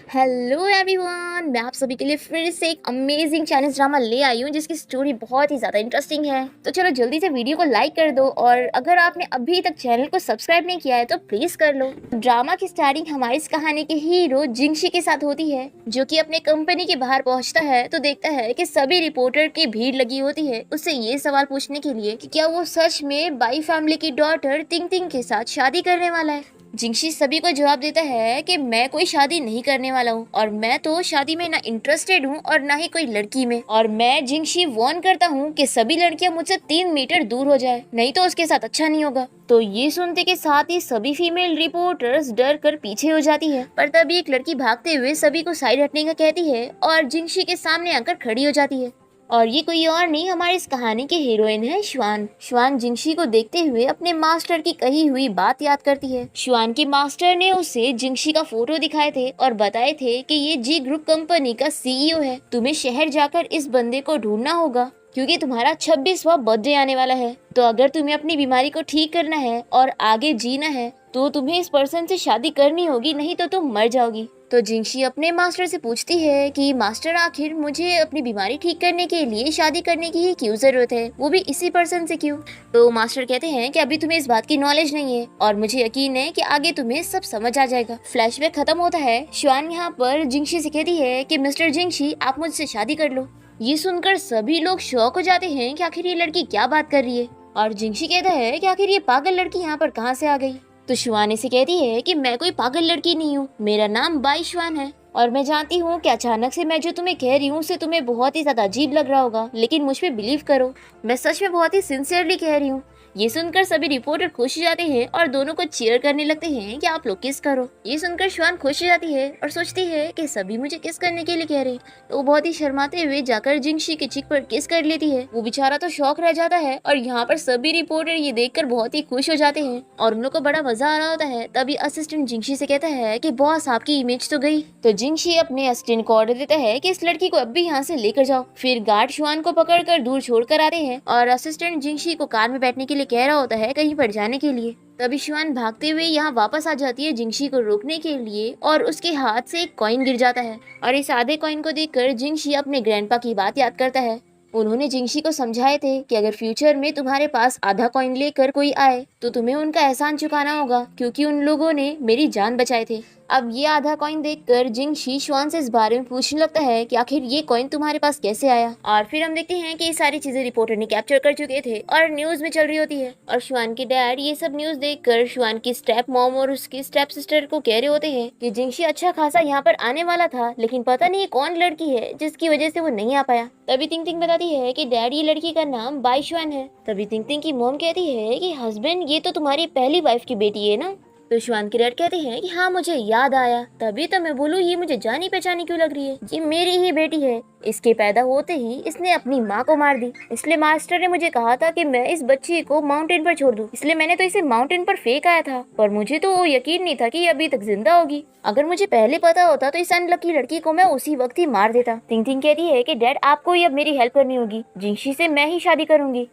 Hello everyone, मैं आप सभी के लिए फिर से एक अमेजिंग चाइनीज ड्रामा ले आई हूँ जिसकी स्टोरी बहुत ही ज़्यादा इंटरेस्टिंग है। तो चलो जल्दी से वीडियो को लाइक कर दो और अगर आपने अभी तक चैनल को सब्सक्राइब नहीं किया है तो प्लीज़ कर लो। ड्रामा की स्टार्टिंग हमारी इस कहानी के हीरो जिंगशी के साथ होती है, जो कि अपने कंपनी के बाहर पहुंचता है तो देखता है कि सभी रिपोर्टर की भीड़ लगी होती है उससे ये सवाल पूछने के लिए कि क्या वो सच में बाई फैमिली की डॉटर तिंग तिंग के साथ शादी करने वाला है। जिंगशी सभी को जवाब देता है कि मैं कोई शादी नहीं करने वाला हूँ और मैं तो शादी में ना इंटरेस्टेड हूँ और ना ही कोई लड़की में, और मैं जिंगशी वार्न करता हूँ कि सभी लड़कियाँ मुझसे 3 मीटर दूर हो जाए, नहीं तो उसके साथ अच्छा नहीं होगा। तो ये सुनते के साथ ही सभी फीमेल रिपोर्टर्स डर कर पीछे हो जाती है, पर तभी एक लड़की भागते हुए सभी को साइड हटने का कहती है और जिंगशी के सामने आकर खड़ी हो जाती है। और ये कोई और नहीं, हमारी इस कहानी के हीरोइन है श्वान। श्वान जिंगशी को देखते हुए अपने मास्टर की कही हुई बात याद करती है। श्वान के मास्टर ने उसे जिंगशी का फोटो दिखाए थे और बताए थे कि ये जी ग्रुप कंपनी का सीईओ है। तुम्हें शहर जाकर इस बंदे को ढूंढना होगा क्योंकि तुम्हारा 26वां बर्थडे आने वाला है। तो अगर तुम्हें अपनी बीमारी को ठीक करना है और आगे जीना है तो तुम्हें इस पर्सन से शादी करनी होगी, नहीं तो तुम मर जाओगी। तो जिंगशी अपने मास्टर से पूछती है कि मास्टर आखिर मुझे अपनी बीमारी ठीक करने के लिए शादी करने की क्यों जरूरत है, वो भी इसी पर्सन से क्यों। तो मास्टर कहते हैं कि अभी तुम्हें इस बात की नॉलेज नहीं है और मुझे यकीन है कि आगे तुम्हें सब समझ आ जाएगा। फ्लैशबैक खत्म होता है। श्वान यहाँ पर जिंगशी से कहती है कि मिस्टर जिंगशी आप मुझसे शादी कर लो। ये सुनकर सभी लोग शॉक हो जाते हैं कि आखिर ये लड़की क्या बात कर रही है, और जिंगशी कहता है कि आखिर ये पागल लड़की यहाँ पर कहाँ से आ गई। तो श्वान से कहती है कि मैं कोई पागल लड़की नहीं हूँ, मेरा नाम बाई श्वान है और मैं जानती हूँ कि अचानक से मैं जो तुम्हें कह रही हूँ उससे तुम्हें बहुत ही ज्यादा अजीब लग रहा होगा, लेकिन मुझ पे बिलीव करो, मैं सच में बहुत ही सिंसियरली कह रही हूँ। ये सुनकर सभी रिपोर्टर खुश हो जाते हैं और दोनों को चीयर करने लगते हैं कि आप लोग किस करो। ये सुनकर श्वान खुश हो जाती है और सोचती है कि सभी मुझे किस करने के लिए कह रहे हैं, तो वो बहुत ही शर्माते हुए जाकर जिंगशी के चिक पर किस कर लेती है। वो बेचारा तो शौक रह जाता है और यहाँ पर सभी रिपोर्टर ये देखकर बहुत ही खुश हो जाते हैं और उन लोग को बड़ा मजा आ रहा होता है। तभी असिस्टेंट जिंगशी से कहता है कि बॉस आपकी इमेज तो गई। तो जिंगशी अपने असिस्टेंट को ऑर्डर देता है कि इस लड़की को अब भी यहाँ से लेकर जाओ। फिर गार्ड श्वान को पकड़कर दूर छोड़कर आते हैं और असिस्टेंट जिंगशी को कार में बैठने के लिए कह रहा होता है कहीं पर जाने के लिए। तभी श्वान भागते हुए यहाँ वापस आ जाती है जिंगशी को रोकने के लिए और उसके हाथ से एक कॉइन गिर जाता है और इस आधे कॉइन को देखकर जिंगशी अपने ग्रैंडपा की बात याद करता है। उन्होंने जिंगशी को समझाए थे कि अगर फ्यूचर में तुम्हारे पास आधा कॉइन लेकर कोई आए तो तुम्हें उनका एहसान चुकाना होगा क्योंकि उन लोगों ने मेरी जान बचाए थे। अब ये आधा कॉइन देखकर जिंगशी श्वान से इस बारे में पूछने लगता है कि आखिर ये कॉइन तुम्हारे पास कैसे आया। और फिर हम देखते हैं कि ये सारी चीजें रिपोर्टर ने कैप्चर कर चुके थे और न्यूज में चल रही होती है और श्वान के डैड ये सब न्यूज देखकर श्वान की स्टेप मॉम और उसकी स्टेप सिस्टर को कह रहे होते हैं कि जिंगशी अच्छा खासा यहाँ पर आने वाला था, लेकिन पता नहीं कौन लड़की है जिसकी वजह से वो नहीं आ पाया। तभी तिंग तिंग बताती है कि डैड ये लड़की का नाम बाई श्वान है। तभी तिंग तिंग की मॉम कहती है कि हस्बैंड ये तो तुम्हारी पहली वाइफ की बेटी है ना। तो श्वान के डैड कहते हैं कि हाँ मुझे याद आया, तभी तो मैं बोलूँ ये मुझे जानी पहचानी क्यों लग रही है, ये मेरी ही बेटी है। इसके पैदा होते ही इसने अपनी माँ को मार दी, इसलिए मास्टर ने मुझे कहा था कि मैं इस बच्ची को माउंटेन पर छोड़ दूं, इसलिए मैंने तो इसे माउंटेन पर फेंक आया था, पर मुझे तो यकीन नहीं था कि ये अभी तक जिंदा होगी। अगर मुझे पहले पता होता तो इस अनलकी लड़की को मैं उसी वक्त ही मार देता। तिंग तिंग कहती है कि डैड आपको ही अब मेरी हेल्प करनी होगी, जिंगशी से मैं ही शादी करूंगी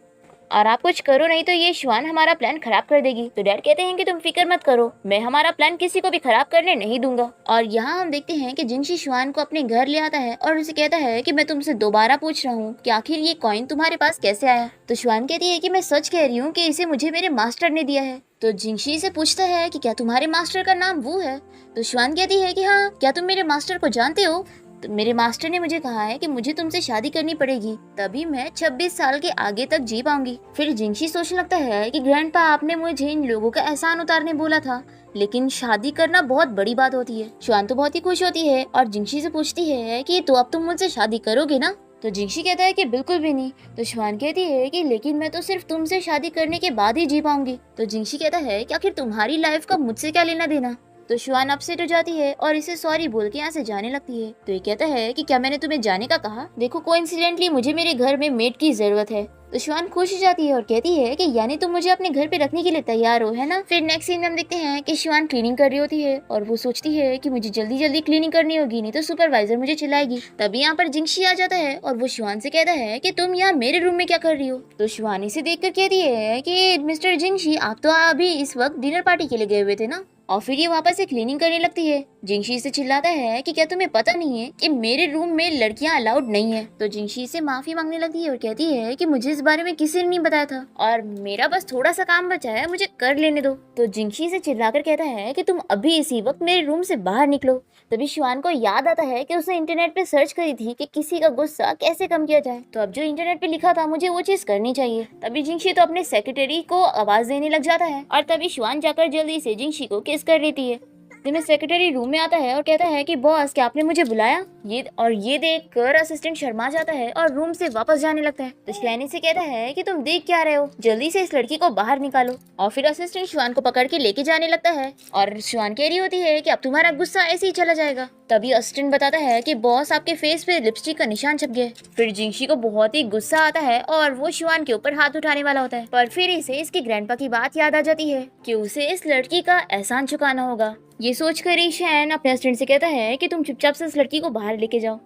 और आप कुछ करो नहीं तो ये श्वान हमारा प्लान खराब कर देगी। तो डैड कहते हैं कि तुम फिक्र मत करो, मैं हमारा प्लान किसी को भी खराब करने नहीं दूंगा। और यहाँ हम देखते हैं कि जिंगशी श्वान को अपने घर ले आता है और उसे कहता है कि मैं तुमसे दोबारा पूछ रहा हूँ कि आखिर ये कॉइन तुम्हारे पास कैसे आया। तो श्वान कहती है कि मैं सच कह रही हूँ कि इसे मुझे मेरे मास्टर ने दिया है। तो जिंगशी से पूछता है कि क्या तुम्हारे मास्टर का नाम वो है। तो श्वान कहती है कि हाँ, क्या तुम मेरे मास्टर को जानते हो। तो मेरे मास्टर ने मुझे कहा है कि मुझे तुमसे शादी करनी पड़ेगी, तभी मैं 26 साल के आगे तक जी पाऊंगी। फिर जिंगशी सोचने लगता है कि ग्रैंडपा आपने मुझे इन लोगों का एहसान उतारने बोला था, लेकिन शादी करना बहुत बड़ी बात होती है। श्वान तो बहुत ही खुश होती है और जिंगशी से पूछती है कि तो अब तुम मुझसे शादी करोगे ना। तो जिंगशी कहता है कि बिल्कुल भी नहीं। तो श्वान कहती है कि लेकिन मैं तो सिर्फ तुमसे शादी करने के बाद ही जी पाऊंगी। तो जिंगशी कहता है कि आखिर तुम्हारी लाइफ का मुझसे क्या लेना देना। तो श्वान अपसेट हो जाती है और इसे सॉरी बोल के यहाँ से जाने लगती है। तो ये कहता है कि क्या मैंने तुम्हें जाने का कहा, देखो कोइंसिडेंटली मुझे मेरे घर में मेड की जरूरत है। तो श्वान खुश हो जाती है और कहती है कि यानी तुम मुझे अपने घर पे रखने के लिए तैयार हो, है ना। फिर नेक्स्ट सीन हम देखते हैं कि श्वान क्लीनिंग कर रही होती है और वो सोचती है कि मुझे जल्दी जल्दी क्लीनिंग करनी होगी, नहीं तो सुपरवाइजर मुझे चिल्लाएगी। तभी यहाँ पर जिंगशी आ जाता है और वो श्वान से कहता है कि तुम यहाँ मेरे रूम में क्या कर रही हो। तो श्वान इसे देख कर कहती है कि मिस्टर जिंगशी आप तो अभी इस वक्त डिनर पार्टी के लिए गए हुए थे ना। और फिर ये वापस से क्लीनिंग करने लगती है। जिंगशी से चिल्लाता है कि क्या तुम्हें पता नहीं है कि मेरे रूम में लड़कियां अलाउड नहीं है। तो जिंगशी से माफी मांगने लगती है और कहती है कि मुझे इस बारे में किसी ने नहीं बताया था और मेरा बस थोड़ा सा काम बचा है, मुझे कर लेने दो। तो जिंगशी से चिल्लाकर कहता है कि तुम अभी इसी वक्त मेरे रूम से बाहर निकलो। तभी शिवान को याद आता है कि उसने इंटरनेट पे सर्च करी थी कि किसी का गुस्सा कैसे कम किया जाए। तो अब जो इंटरनेट पे लिखा था मुझे वो चीज करनी चाहिए। तभी जिंगशी तो अपने सेक्रेटरी को आवाज देने लग जाता है और तभी शिवान जाकर जल्दी से जिंगशी को किस कर लेती है। में सेक्रेटरी रूम में आता है और कहता है कि बॉस क्या आपने मुझे बुलाया? ये देख कर असिस्टेंट शर्मा जाता है और रूम से वापस जाने लगता है। तो शैनी से कहता है कि तुम देख क्या रहे हो, जल्दी से इस लड़की को बाहर निकालो। और फिर असिस्टेंट शिवान को पकड़ के लेके जाने लगता है और शिवान कह रही होती है कि अब तुम्हारा गुस्सा ऐसे ही चला जाएगा। तभी असिस्टेंट बताता है कि बॉस आपके फेस पे लिपस्टिक का निशान छप गया। फिर जिंगशी को बहुत ही गुस्सा आता है और वो शिवान के ऊपर हाथ उठाने वाला होता है, पर फिर इसे इसकी ग्रैंडपा की बात याद आ जाती है कि उसे इस लड़की का एहसान चुकाना होगा। ये सोचकर ईशान अपने असिस्टेंट से कहता है कि तुम चुपचाप से इस लड़की को बाहर लेके जाओ।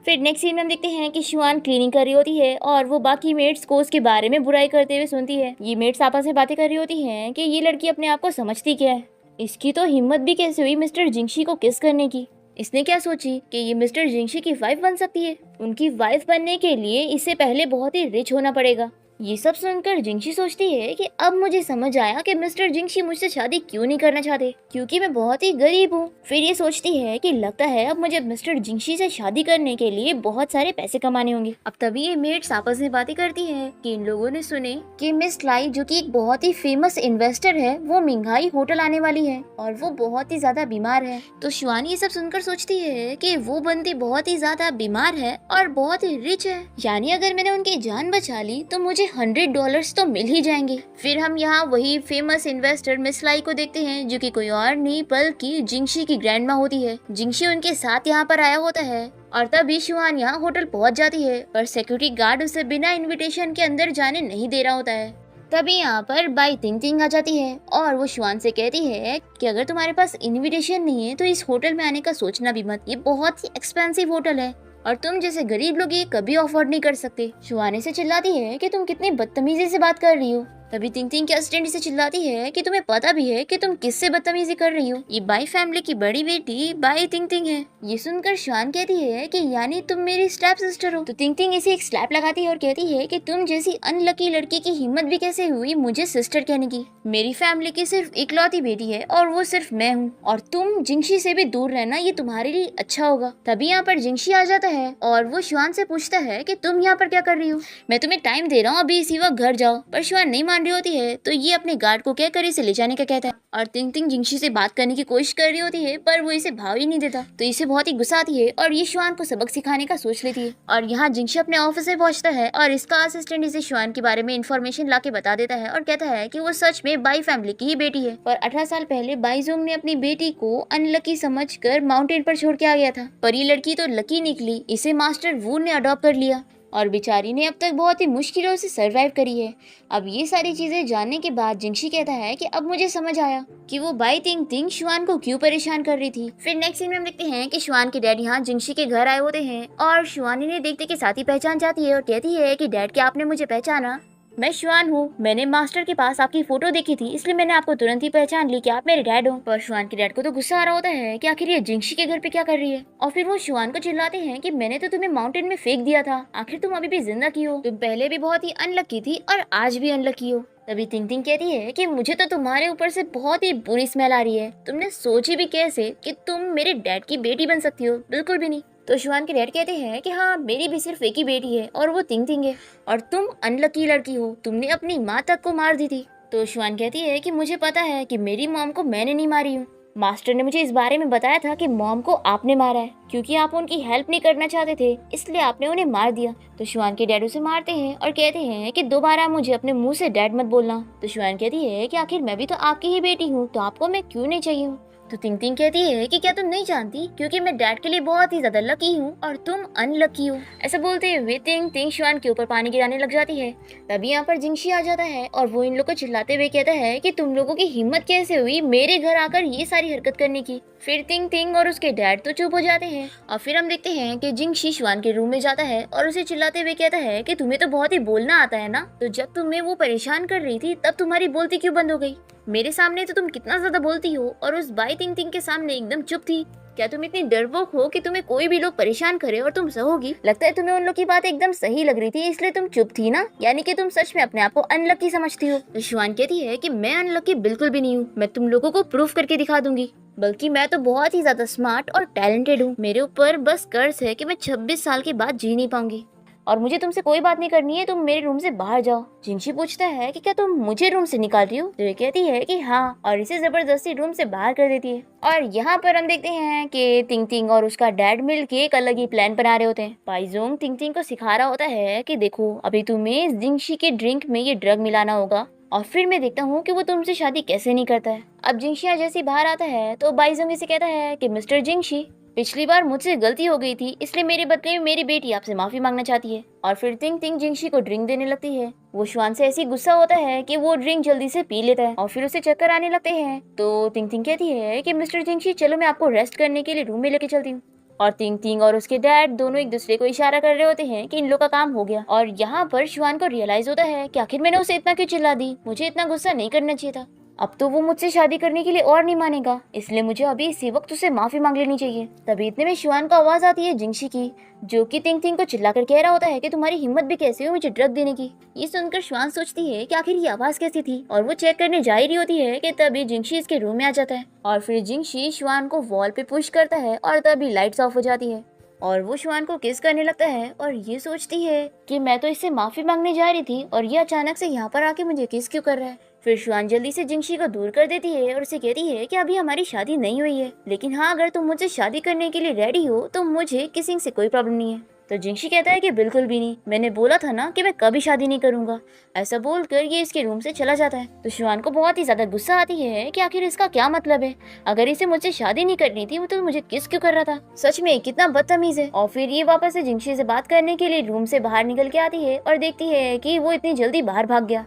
फिर नेक्स्ट सीन में हम देखते हैं कि शिवान क्लीनिंग कर रही होती है और वो बाकी मेट्स को उसके बारे में बुराई करते हुए सुनती है। ये मेट्स आपस में बातें कर रही होती हैं कि ये लड़की अपने आप को समझती क्या है, इसकी तो हिम्मत भी कैसे हुई मिस्टर जिंगशी को किस करने की। इसने क्या सोची कि ये मिस्टर जिंगशी की वाइफ बन सकती है। उनकी वाइफ बनने के लिए इससे पहले बहुत ही रिच होना पड़ेगा। ये सब सुनकर जिंगशी सोचती है कि अब मुझे समझ आया कि मिस्टर जिंगशी मुझसे शादी क्यों नहीं करना चाहते, क्योंकि मैं बहुत ही गरीब हूँ। फिर ये सोचती है कि लगता है अब मुझे मिस्टर जिंगशी से शादी करने के लिए बहुत सारे पैसे कमाने होंगे। अब तभी ये मेट्स आपस में बातें करती है कि इन लोगों ने सुने कि मिस लाई जो कि एक बहुत ही फेमस इन्वेस्टर है, वो मिंघाई होटल आने वाली है और वो बहुत ही ज्यादा बीमार है। तो शिवानी ये सब सुनकर सोचती है कि वो बंदी बहुत ही ज्यादा बीमार है और बहुत ही रिच है, यानी अगर मैंने उनकी जान बचा ली तो मुझे $100 तो मिल ही जाएंगे। फिर हम यहाँ वही फेमस इन्वेस्टर मिस लाई को देखते हैं जो कि कोई और नहीं बल्कि जिंगशी की ग्रैंडमा होती है। जिंगशी उनके साथ यहाँ पर आया होता है और तभी शिवान यहाँ होटल पहुँच जाती है, पर सिक्योरिटी गार्ड उसे बिना इन्विटेशन के अंदर जाने नहीं दे रहा होता है। तभी यहाँ पर बाई तिंग तिंग आ जाती है और वो शिवान से कहती है कि अगर तुम्हारे पास इन्विटेशन नहीं है तो इस होटल में आने का सोचना भी मत, ये बहुत ही एक्सपेंसिव होटल है और तुम जैसे गरीब लोग ये कभी अफोर्ड नहीं कर सकते। शिवानी से चिल्लाती है कि तुम कितनी बदतमीजी से बात कर रही हो। तभी तिंग तिंग के असिस्टेंट से चिल्लाती है कि तुम्हें पता भी है कि तुम किससे बदतमीजी कर रही हो, ये बाई फैमिली की बड़ी बेटी बाई तिंग तिंग है। ये सुनकर शिवान कहती है कि यानी तुम मेरी स्टेप सिस्टर हो। तो तिंग तिंग इसे एक स्लैप लगाती है और कहती है कि तुम जैसी अनलकी लड़की की हिम्मत भी कैसे हुई मुझे सिस्टर कहने की। मेरी फैमिली की सिर्फ इकलौती बेटी है और वो सिर्फ मैं हूँ और तुम जिंगशी से भी दूर रहना, ये तुम्हारे लिए अच्छा होगा। तभी यहाँ पर जिंगशी आ जाता है और वो शिवान से पूछता है कि तुम यहाँ पर क्या कर रही हो, मैं तुम्हें टाइम दे रहा हूँ, अभी इसी वक्त घर जाओ। पर शिवान नहीं मान रही होती है तो ये अपने गार्ड को कहकर इसे ले जाने का कहता है और तिंग तिंग जिंगशी से बात करने की कोशिश कर रही होती है पर वो इसे भाव ही नहीं देता। तो इसे बहुत ही गुस्सा आती है और ये शिवान को सबक सिखाने का सोच लेती है। और यहाँ जिंगशी अपने ऑफिस में पहुंचता है और इसका असिस्टेंट इसे शिवान के बारे में इन्फॉर्मेशन लाके बता देता है और कहता है कि वो सच में बाई फैमिली की ही बेटी है और 18 साल पहले बाईजुंग ने अपनी बेटी को अनलकी समझकर माउंटेन पर छोड़ के आ गया था, पर ये लड़की तो लकी निकली, इसे मास्टर वू ने अडॉप्ट कर लिया और बेचारी ने अब तक बहुत ही मुश्किलों से सरवाइव करी है। अब ये सारी चीजें जानने के बाद जिंगशी कहता है कि अब मुझे समझ आया कि वो बाई तिंग तिंग शिवान को क्यों परेशान कर रही थी। फिर नेक्स्ट सीन में हम देखते हैं कि शिवान के डैड यहाँ जिंगशी के घर आए होते हैं और शिवानी ने देखते के साथ ही पहचान जाती है और कहती है कि डैड क्या आपने मुझे पहचाना? मैं शिवान हूँ, मैंने मास्टर के पास आपकी फोटो देखी थी इसलिए मैंने आपको तुरंत ही पहचान ली कि आप मेरे डैड हो। पर शिवान के डैड को तो गुस्सा आ रहा होता है कि आखिर ये जिंगशी के घर पे क्या कर रही है और फिर वो शिवान को चिल्लाते हैं कि मैंने तो तुम्हें माउंटेन में फेंक दिया था, आखिर तुम अभी भी जिंदा की हो, तुम पहले भी बहुत ही अनलकी थी और आज भी अनलकी हो। तभी तिंग तिंग कहती है कि मुझे तो तुम्हारे ऊपर से बहुत ही बुरी स्मेल आ रही है, तुमने सोची भी कैसे कि तुम मेरे डैड की बेटी बन सकती हो? बिल्कुल भी नहीं। तो शिवान के डैड कहते हैं कि हाँ मेरी भी सिर्फ एक ही बेटी है और वो तिंग तिंग है और तुम अनलकी लड़की हो, तुमने अपनी माँ तक को मार दी थी। तो शिवान कहती है कि मुझे पता है कि मेरी मॉम को मैंने नहीं मारी हूँ, मास्टर ने मुझे इस बारे में बताया था कि मॉम को आपने मारा है क्योंकि आप उनकी हेल्प नहीं करना चाहते थे इसलिए आपने उन्हें मार दिया। तो शिवान के डैड उसे मारते हैं और कहते हैं कि दोबारा मुझे अपने मुंह से डैड मत बोलना। तो शिवान कहती है कि आखिर मैं भी तो आपकी ही बेटी हूँ तो आपको मैं क्यों नहीं चाहिए हूँ। तो तिंग तिंग कहती है कि क्या तुम नहीं जानती क्योंकि मैं डैड के लिए बहुत ही ज्यादा लकी हूँ और तुम अनलकी हो। ऐसा बोलते हुए तिंग तिंग शिवान के ऊपर पानी गिराने लग जाती है। तभी यहाँ पर जिंगशी आ जाता है और वो इन लोग को चिल्लाते हुए कहता है कि तुम लोगों की हिम्मत कैसे हुई मेरे घर आकर ये सारी हरकत करने की। फिर तिंग तिंग और उसके डैड तो चुप हो जाते हैं और फिर हम देखते हैं कि जिंगशी शिवान के रूम में जाता है और उसे चिल्लाते हुए कहता है कि तुम्हें तो बहुत ही बोलना आता है ना, तो जब तुम्हें वो परेशान कर रही थी तब तुम्हारी बोलती क्यों बंद हो गई? मेरे सामने तो तुम कितना ज्यादा बोलती हो और उस बाई तिंग तिंग के सामने एकदम चुप थी। क्या तुम इतनी डरपोक हो कि तुम्हें कोई भी लोग परेशान करे और तुम सहोगी? लगता है तुम्हें उन लोग की बात एकदम सही लग रही थी, इसलिए तुम चुप थी ना। यानी कि तुम सच में अपने आप को अनलकी समझती हो। तो शिवान कहती है कि मैं अनलकी बिल्कुल भी नहीं हूँ, मैं तुम लोगों को प्रूफ करके दिखा दूंगी। बल्कि मैं तो बहुत ही ज्यादा स्मार्ट और टैलेंटेड हूँ। मेरे ऊपर बस कर्ज है कि मैं 26 साल के बाद जी नहीं पाऊंगी और मुझे तुमसे कोई बात नहीं करनी है। तुम मेरे रूम से बाहर जाओ। जिंशी पूछता है कि क्या तुम मुझे रूम से निकाल रही हो? तो ये कहती है कि हाँ, और इसे जबरदस्ती रूम से बाहर कर देती है। और यहाँ पर हम देखते हैं कि तिंग तिंग और उसका डैड मिलके एक अलग ही प्लान बना रहे होते हैं। पाइजोंग तिंग तिंग को सिखा रहा होता है कि देखो, अभी तुम्हें जिंशी के ड्रिंक में ये ड्रग मिलाना होगा और फिर मैं देखता हूँ कि वो तुमसे शादी कैसे नहीं करता है। अब जिंशिया जैसे बाहर आता है तो बाइजोंग इसे कहता है कि मिस्टर जिंशी, पिछली बार मुझसे गलती हो गई थी, इसलिए मेरे बदले में मेरी बेटी आपसे माफी मांगना चाहती है। और फिर तिंग तिंग जिंशी को ड्रिंक देने लगती है। वो श्वान से ऐसी गुस्सा होता है कि वो ड्रिंक जल्दी से पी लेता है और फिर उसे चक्कर आने लगते हैं। तो तिंग तिंग कहती है कि मिस्टर जिंशी, चलो मैं आपको रेस्ट करने के लिए रूम में लेके चलती हूँ। और तिंग तिंग और उसके डैड दोनों एक दूसरे को इशारा कर रहे होते हैं कि इन लोग का काम हो गया। और यहाँ पर श्वान को रियलाइज होता है कि आखिर मैंने उसे इतना क्यों चिल्ला दी, मुझे इतना गुस्सा नहीं करना चाहिए था। अब तो वो मुझसे शादी करने के लिए और नहीं मानेगा, इसलिए मुझे अभी इसी वक्त उसे माफी मांग लेनी चाहिए। तभी इतने में श्वान को आवाज आती है जिंशी की, जो कि तिंग तिंग को चिल्लाकर कह रहा होता है कि तुम्हारी हिम्मत भी कैसे हुई मुझे ड्रग देने की। ये सुनकर श्वान सोचती है कि आखिर ये आवाज कैसी थी और वो चेक करने जा ही रही होती है कि तभी जिंशी इसके रूम में आ जाता है। और फिर जिंशी श्वान को वॉल पे पुश करता है और तभी लाइट्स ऑफ हो जाती है और वो श्वान को किस करने लगता है और ये सोचती है कि मैं तो इससे माफी मांगने जा रही थी और ये अचानक से यहाँ पर आके मुझे किस क्यों कर रहा है। फिर श्वान जल्दी से जिंशी को दूर कर देती है और उसे कहती है कि अभी हमारी शादी नहीं हुई है, लेकिन हाँ, अगर तुम मुझसे शादी करने के लिए रेडी हो तो मुझे किसिंग से कोई प्रॉब्लम नहीं है। तो जिंशी कहता है कि बिल्कुल भी नहीं, मैंने बोला था ना कि मैं कभी शादी नहीं करूंगा। ऐसा बोलकर ये इसके रूम से चला जाता है। तो श्वान को बहुत ही ज्यादा गुस्सा आती है कि आखिर इसका क्या मतलब है, अगर इसे मुझसे शादी नहीं करनी थी वो तो मुझे किस क्यों कर रहा था, सच में कितना बदतमीज है। और फिर ये वापस से जिंशी से बात करने के लिए रूम से बाहर निकल के आती है और देखती है कि वो इतनी जल्दी बाहर भाग गया।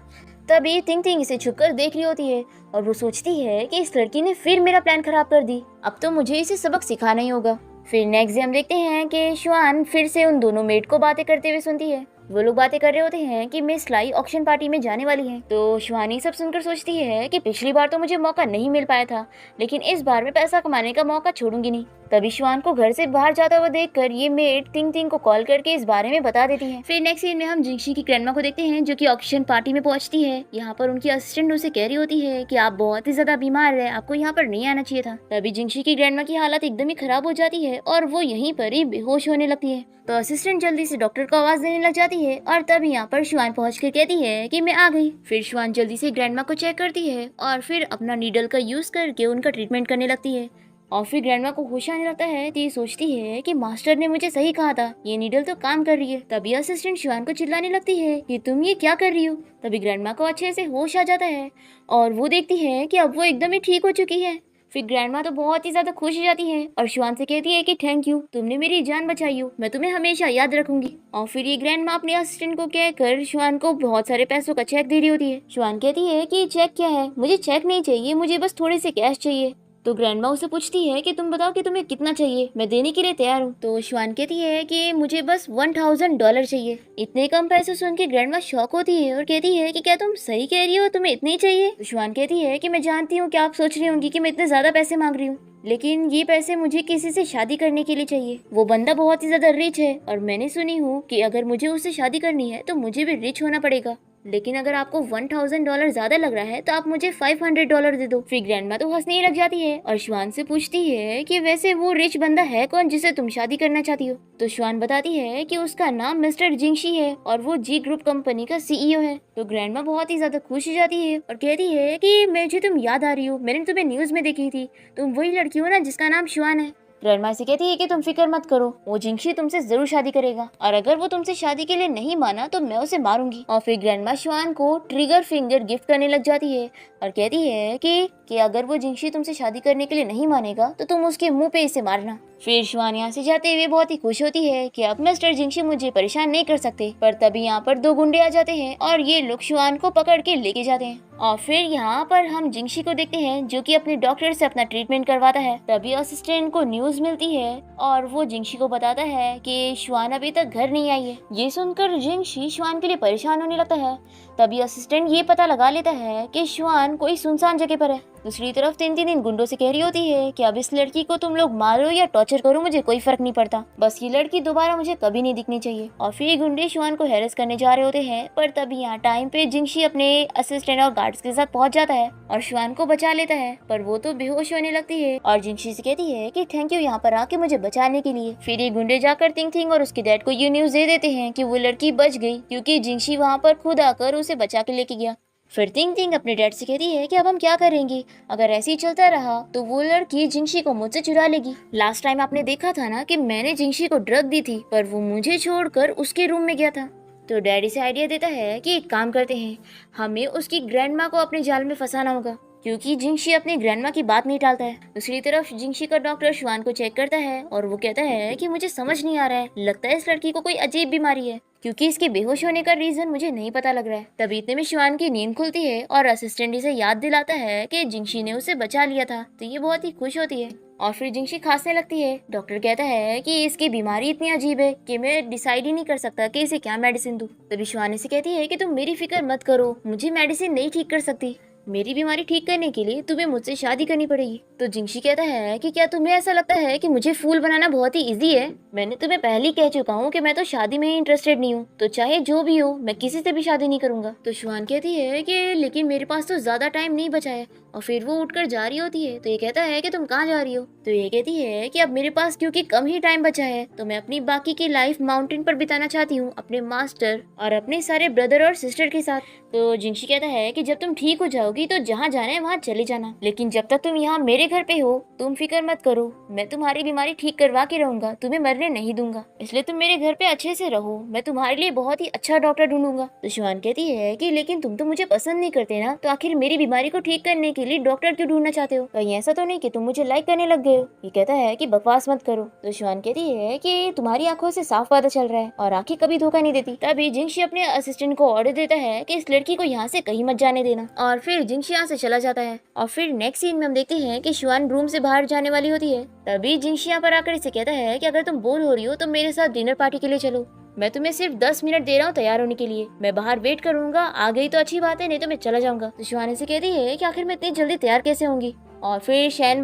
तभी तिंग तिंग इसे छुपकर देख रही होती है और वो सोचती है कि इस लड़की ने फिर मेरा प्लान खराब कर दी, अब तो मुझे इसे सबक सिखाना ही होगा। फिर नेक्स्ट डे हम देखते हैं कि श्वान फिर से उन दोनों मेड को बातें करते हुए सुनती है। वो लोग बातें कर रहे होते हैं कि मिस लाई ऑक्शन पार्टी में जाने वाली है। तो श्वानी सब सुनकर सोचती है कि पिछली बार तो मुझे मौका नहीं मिल पाया था, लेकिन इस बार मैं पैसा कमाने का मौका छोड़ूंगी नहीं। तभी श्वान को घर से बाहर जाता हुआ देखकर ये मेड तिंग तिंग को कॉल करके इस बारे में बता देती है। फिर नेक्स्ट सीन में हम जिंशी की ग्रैंडमा को देखते हैं जो कि ऑक्शन पार्टी में पहुंचती है। यहाँ पर उनकी असिस्टेंट उसे कह रही होती है कि आप बहुत ही ज्यादा बीमार है, आपको यहाँ पर नहीं आना चाहिए था। तभी जिंशी की ग्रैंडमा की हालत एकदम ही खराब हो जाती है और वो यहीं पर ही बेहोश होने लगती है। तो असिस्टेंट जल्दी से डॉक्टर को आवाज देने लग जाती है और तब यहाँ पर श्वान पहुँच कर कहती है कि मैं आ गई। फिर श्वान जल्दी से ग्रैंडमा को चेक करती है और फिर अपना नीडल का यूज करके उनका ट्रीटमेंट करने लगती है। और फिर ग्रैंडमा को होश आने लगता है तो ये सोचती है कि मास्टर ने मुझे सही कहा था, ये नीडल तो काम कर रही है। तभी असिस्टेंट श्वान को चिल्लाने लगती है कि तुम ये क्या कर रही हो। तभी ग्रैंडमा को अच्छे से होश आ जाता है और वो देखती है कि अब वो एकदम ही ठीक हो चुकी है। फिर ग्रैंडमा तो बहुत ही ज्यादा खुश हो जाती है और श्वान से कहती है कि थैंक यू, तुमने मेरी जान बचाई हो, मैं तुम्हें हमेशा याद रखूंगी। और फिर ये ग्रैंडमा अपने असिस्टेंट को कहकर श्वान को बहुत सारे पैसों का चेक दे रही होती है। श्वान कहती है कि चेक क्या है, मुझे चेक नहीं चाहिए, मुझे बस थोड़े से कैश चाहिए। तो ग्रैंडमा उसे पूछती है कि तुम बताओ कि तुम्हें कितना चाहिए, मैं देने के लिए तैयार हूँ। तो श्वान कहती है कि मुझे बस $1000 चाहिए। इतने कम पैसे सुन के ग्रैंडमा शॉक होती है और कहती है कि क्या तुम सही कह रही हो, तुम्हें इतने ही चाहिए। तो श्वान कहती है कि मैं जानती हूँ कि आप सोच रही होंगी कि मैं इतने ज्यादा पैसे मांग रही हूँ, लेकिन ये पैसे मुझे किसी से शादी करने के लिए चाहिए। वो बंदा बहुत ही ज्यादा रिच है और मैंने सुनी हूँ कि अगर मुझे उससे शादी करनी है तो मुझे भी रिच होना पड़ेगा, लेकिन अगर आपको $1000 ज्यादा लग रहा है तो आप मुझे $500 दे दो। फिर ग्रैंडमा तो हंसने ही लग जाती है और श्वान से पूछती है कि वैसे वो रिच बंदा है कौन जिसे तुम शादी करना चाहती हो। तो श्वान बताती है कि उसका नाम मिस्टर जिंशी है और वो जी ग्रुप कंपनी का CEO है। तो ग्रैंडमा बहुत ही ज्यादा खुश हो जाती है और कहती है कि मुझे तुम याद आ रही हो, मैंने तुम्हें न्यूज में देखी थी, तुम वही लड़की हो ना जिसका नाम श्वान है। ग्रैंडमा से कहती है कि तुम फिक्र मत करो, वो जिंशी तुमसे जरूर शादी करेगा और अगर वो तुमसे शादी के लिए नहीं माना तो मैं उसे मारूंगी। और फिर ग्रैंडमा श्वान को ट्रिगर फिंगर गिफ्ट करने लग जाती है और कहती है कि कि अगर वो जिंगशी तुमसे शादी करने के लिए नहीं मानेगा तो तुम उसके मुंह पे इसे मारना। फिर शुआन यहाँ से जाते हुए बहुत ही खुश होती है कि अब मिस्टर जिंगशी मुझे परेशान नहीं कर सकते। पर तभी यहाँ पर दो गुंडे आ जाते हैं और ये लोग शुआन को पकड़ के लेके जाते हैं। और फिर यहाँ पर हम जिंगशी को देखते हैं जो कि अपने डॉक्टर से अपना ट्रीटमेंट करवाता है। तभी असिस्टेंट को न्यूज मिलती है और वो जिंगशी को बताता है कि शुआन अभी तक घर नहीं आई है। ये सुनकर जिंगशी शुआन के लिए परेशान होने लगता है। तभी असिस्टेंट ये पता लगा लेता है कि शुआन कोई सुनसान जगह पर है। दूसरी तरफ 3-3 दिन गुंडों से कह रही होती है कि अब इस लड़की को तुम लोग मारो या टॉर्चर करो, मुझे कोई फर्क नहीं पड़ता, बस ये लड़की दोबारा मुझे कभी नहीं दिखनी चाहिए। और फिर ये गुंडे शुआन को हैरेस करने जा रहे होते हैं। पर तभी यहाँ टाइम पे जिंगशी अपने असिस्टेंट और गार्ड्स के साथ पहुंच जाता है और शुआन को बचा लेता है। पर वो तो बेहोश होने लगती है और जिंगशी से कहती है कि थैंक यू यहाँ पर आके मुझे बचाने के लिए। फिर ये गुंडे जाकर तिंग थिंग और उसके डैड को ये न्यूज दे देते हैं कि वो लड़की बच गई क्योंकि जिंगशी वहाँ पर खुद आकर उसे बचा के लेके गया। फिर तिंग तिंग अपने डैड से कहती है कि अब हम क्या करेंगे, अगर ऐसे ही चलता रहा तो वो लड़की जिंगशी को मुझसे चुरा लेगी। लास्ट टाइम आपने देखा था ना कि मैंने जिंगशी को ड्रग दी थी पर वो मुझे छोड़कर उसके रूम में गया था। तो डैडी से आइडिया देता है कि एक काम करते हैं, हमें उसकी ग्रैंडमा को अपने जाल में फंसाना होगा क्योंकि जिंगशी अपनी ग्रैंडमा की बात नहीं टालता है। दूसरी तरफ जिंगशी का डॉक्टर शुआन को चेक करता है और वो कहता है कि मुझे समझ नहीं आ रहा है, लगता है इस लड़की को कोई अजीब बीमारी है क्योंकि इसके बेहोश होने का रीजन मुझे नहीं पता लग रहा है। तभी इतने में शुआन की नींद खुलती है और असिस्टेंट इसे याद दिलाता है कि जिंगशी ने उसे बचा लिया था। तो ये बहुत ही खुश होती है और फिर जिंगशी खांसने लगती है। डॉक्टर कहता है कि इसकी बीमारी इतनी अजीब है कि मैं डिसाइड ही नहीं कर सकता कि इसे क्या मेडिसिन दूं। तभी शुआन से कहती है कि तुम मेरी फिक्र मत करो, मुझे मेडिसिन नहीं ठीक कर सकती, मेरी बीमारी ठीक करने के लिए तुम्हें मुझसे शादी करनी पड़ेगी। तो जिंगशी कहता है कि क्या तुम्हें ऐसा लगता है कि मुझे फूल बनाना बहुत ही इजी है? मैंने तुम्हें पहले ही कह चुका हूँ कि मैं तो शादी में ही इंटरेस्टेड नहीं हूँ, तो चाहे जो भी हो मैं किसी से भी शादी नहीं करूंगा। तो शुआन कहती है कि लेकिन मेरे पास तो ज्यादा टाइम नहीं बचा है। और फिर वो उठकर जा रही होती है। तो ये कहता है कि तुम कहाँ जा रही हो? तो ये कहती है कि अब मेरे पास क्योंकि कम ही टाइम बचा है तो मैं अपनी बाकी की लाइफ माउंटेन पर बिताना चाहती हूँ अपने मास्टर और अपने सारे ब्रदर और सिस्टर के साथ। तो जिंगशी कहता है कि जब तुम ठीक हो जाओगी तो जहाँ जाना है वहाँ चले जाना, लेकिन जब तक तुम यहाँ मेरे घर पे हो तुम फिक्र मत करो, मैं तुम्हारी बीमारी ठीक करवा के रहूंगा, तुम्हें मरने नहीं दूंगा, इसलिए तुम मेरे घर पे अच्छे से रहो, मैं तुम्हारे लिए बहुत ही अच्छा डॉक्टर ढूंढूंगा। तो शुआन कहती है कि लेकिन तुम तो मुझे पसंद नहीं करते ना, तो आखिर मेरी बीमारी को ठीक करने के लिए डॉक्टर क्यों ढूंढना चाहते हो? कहीं ऐसा तो नहीं कि तुम मुझे लाइक करने लग गए हो? ये कहता है कि बकवास मत करो। तो शुआन कहती है कि तुम्हारी आंखों से साफ पता चल रहा है और आंखें कभी धोखा नहीं देती। तभी जिंगशी अपने असिस्टेंट को ऑर्डर देता है कि इस लड़की को यहाँ से कहीं मत जाने देना और फिर जिंगशी यहाँ से चला जाता है। और फिर नेक्स्ट सीन में हम देखते हैं कि शुआन रूम से बाहर जाने वाली होती है। तभी जिंगशी यहाँ पर आकर इसे कहता है कि अगर तुम बोर हो रही हो तो मेरे साथ डिनर पार्टी के लिए चलो, मैं तुम्हें सिर्फ 10 मिनट दे रहा हूँ तैयार होने के लिए, मैं बाहर वेट करूंगा, आ गई तो अच्छी बात है नहीं तो मैं चला जाऊंगा। तो शुआन से कहती है कि आखिर मैं इतनी जल्दी तैयार कैसे होंगी? और फिर शैन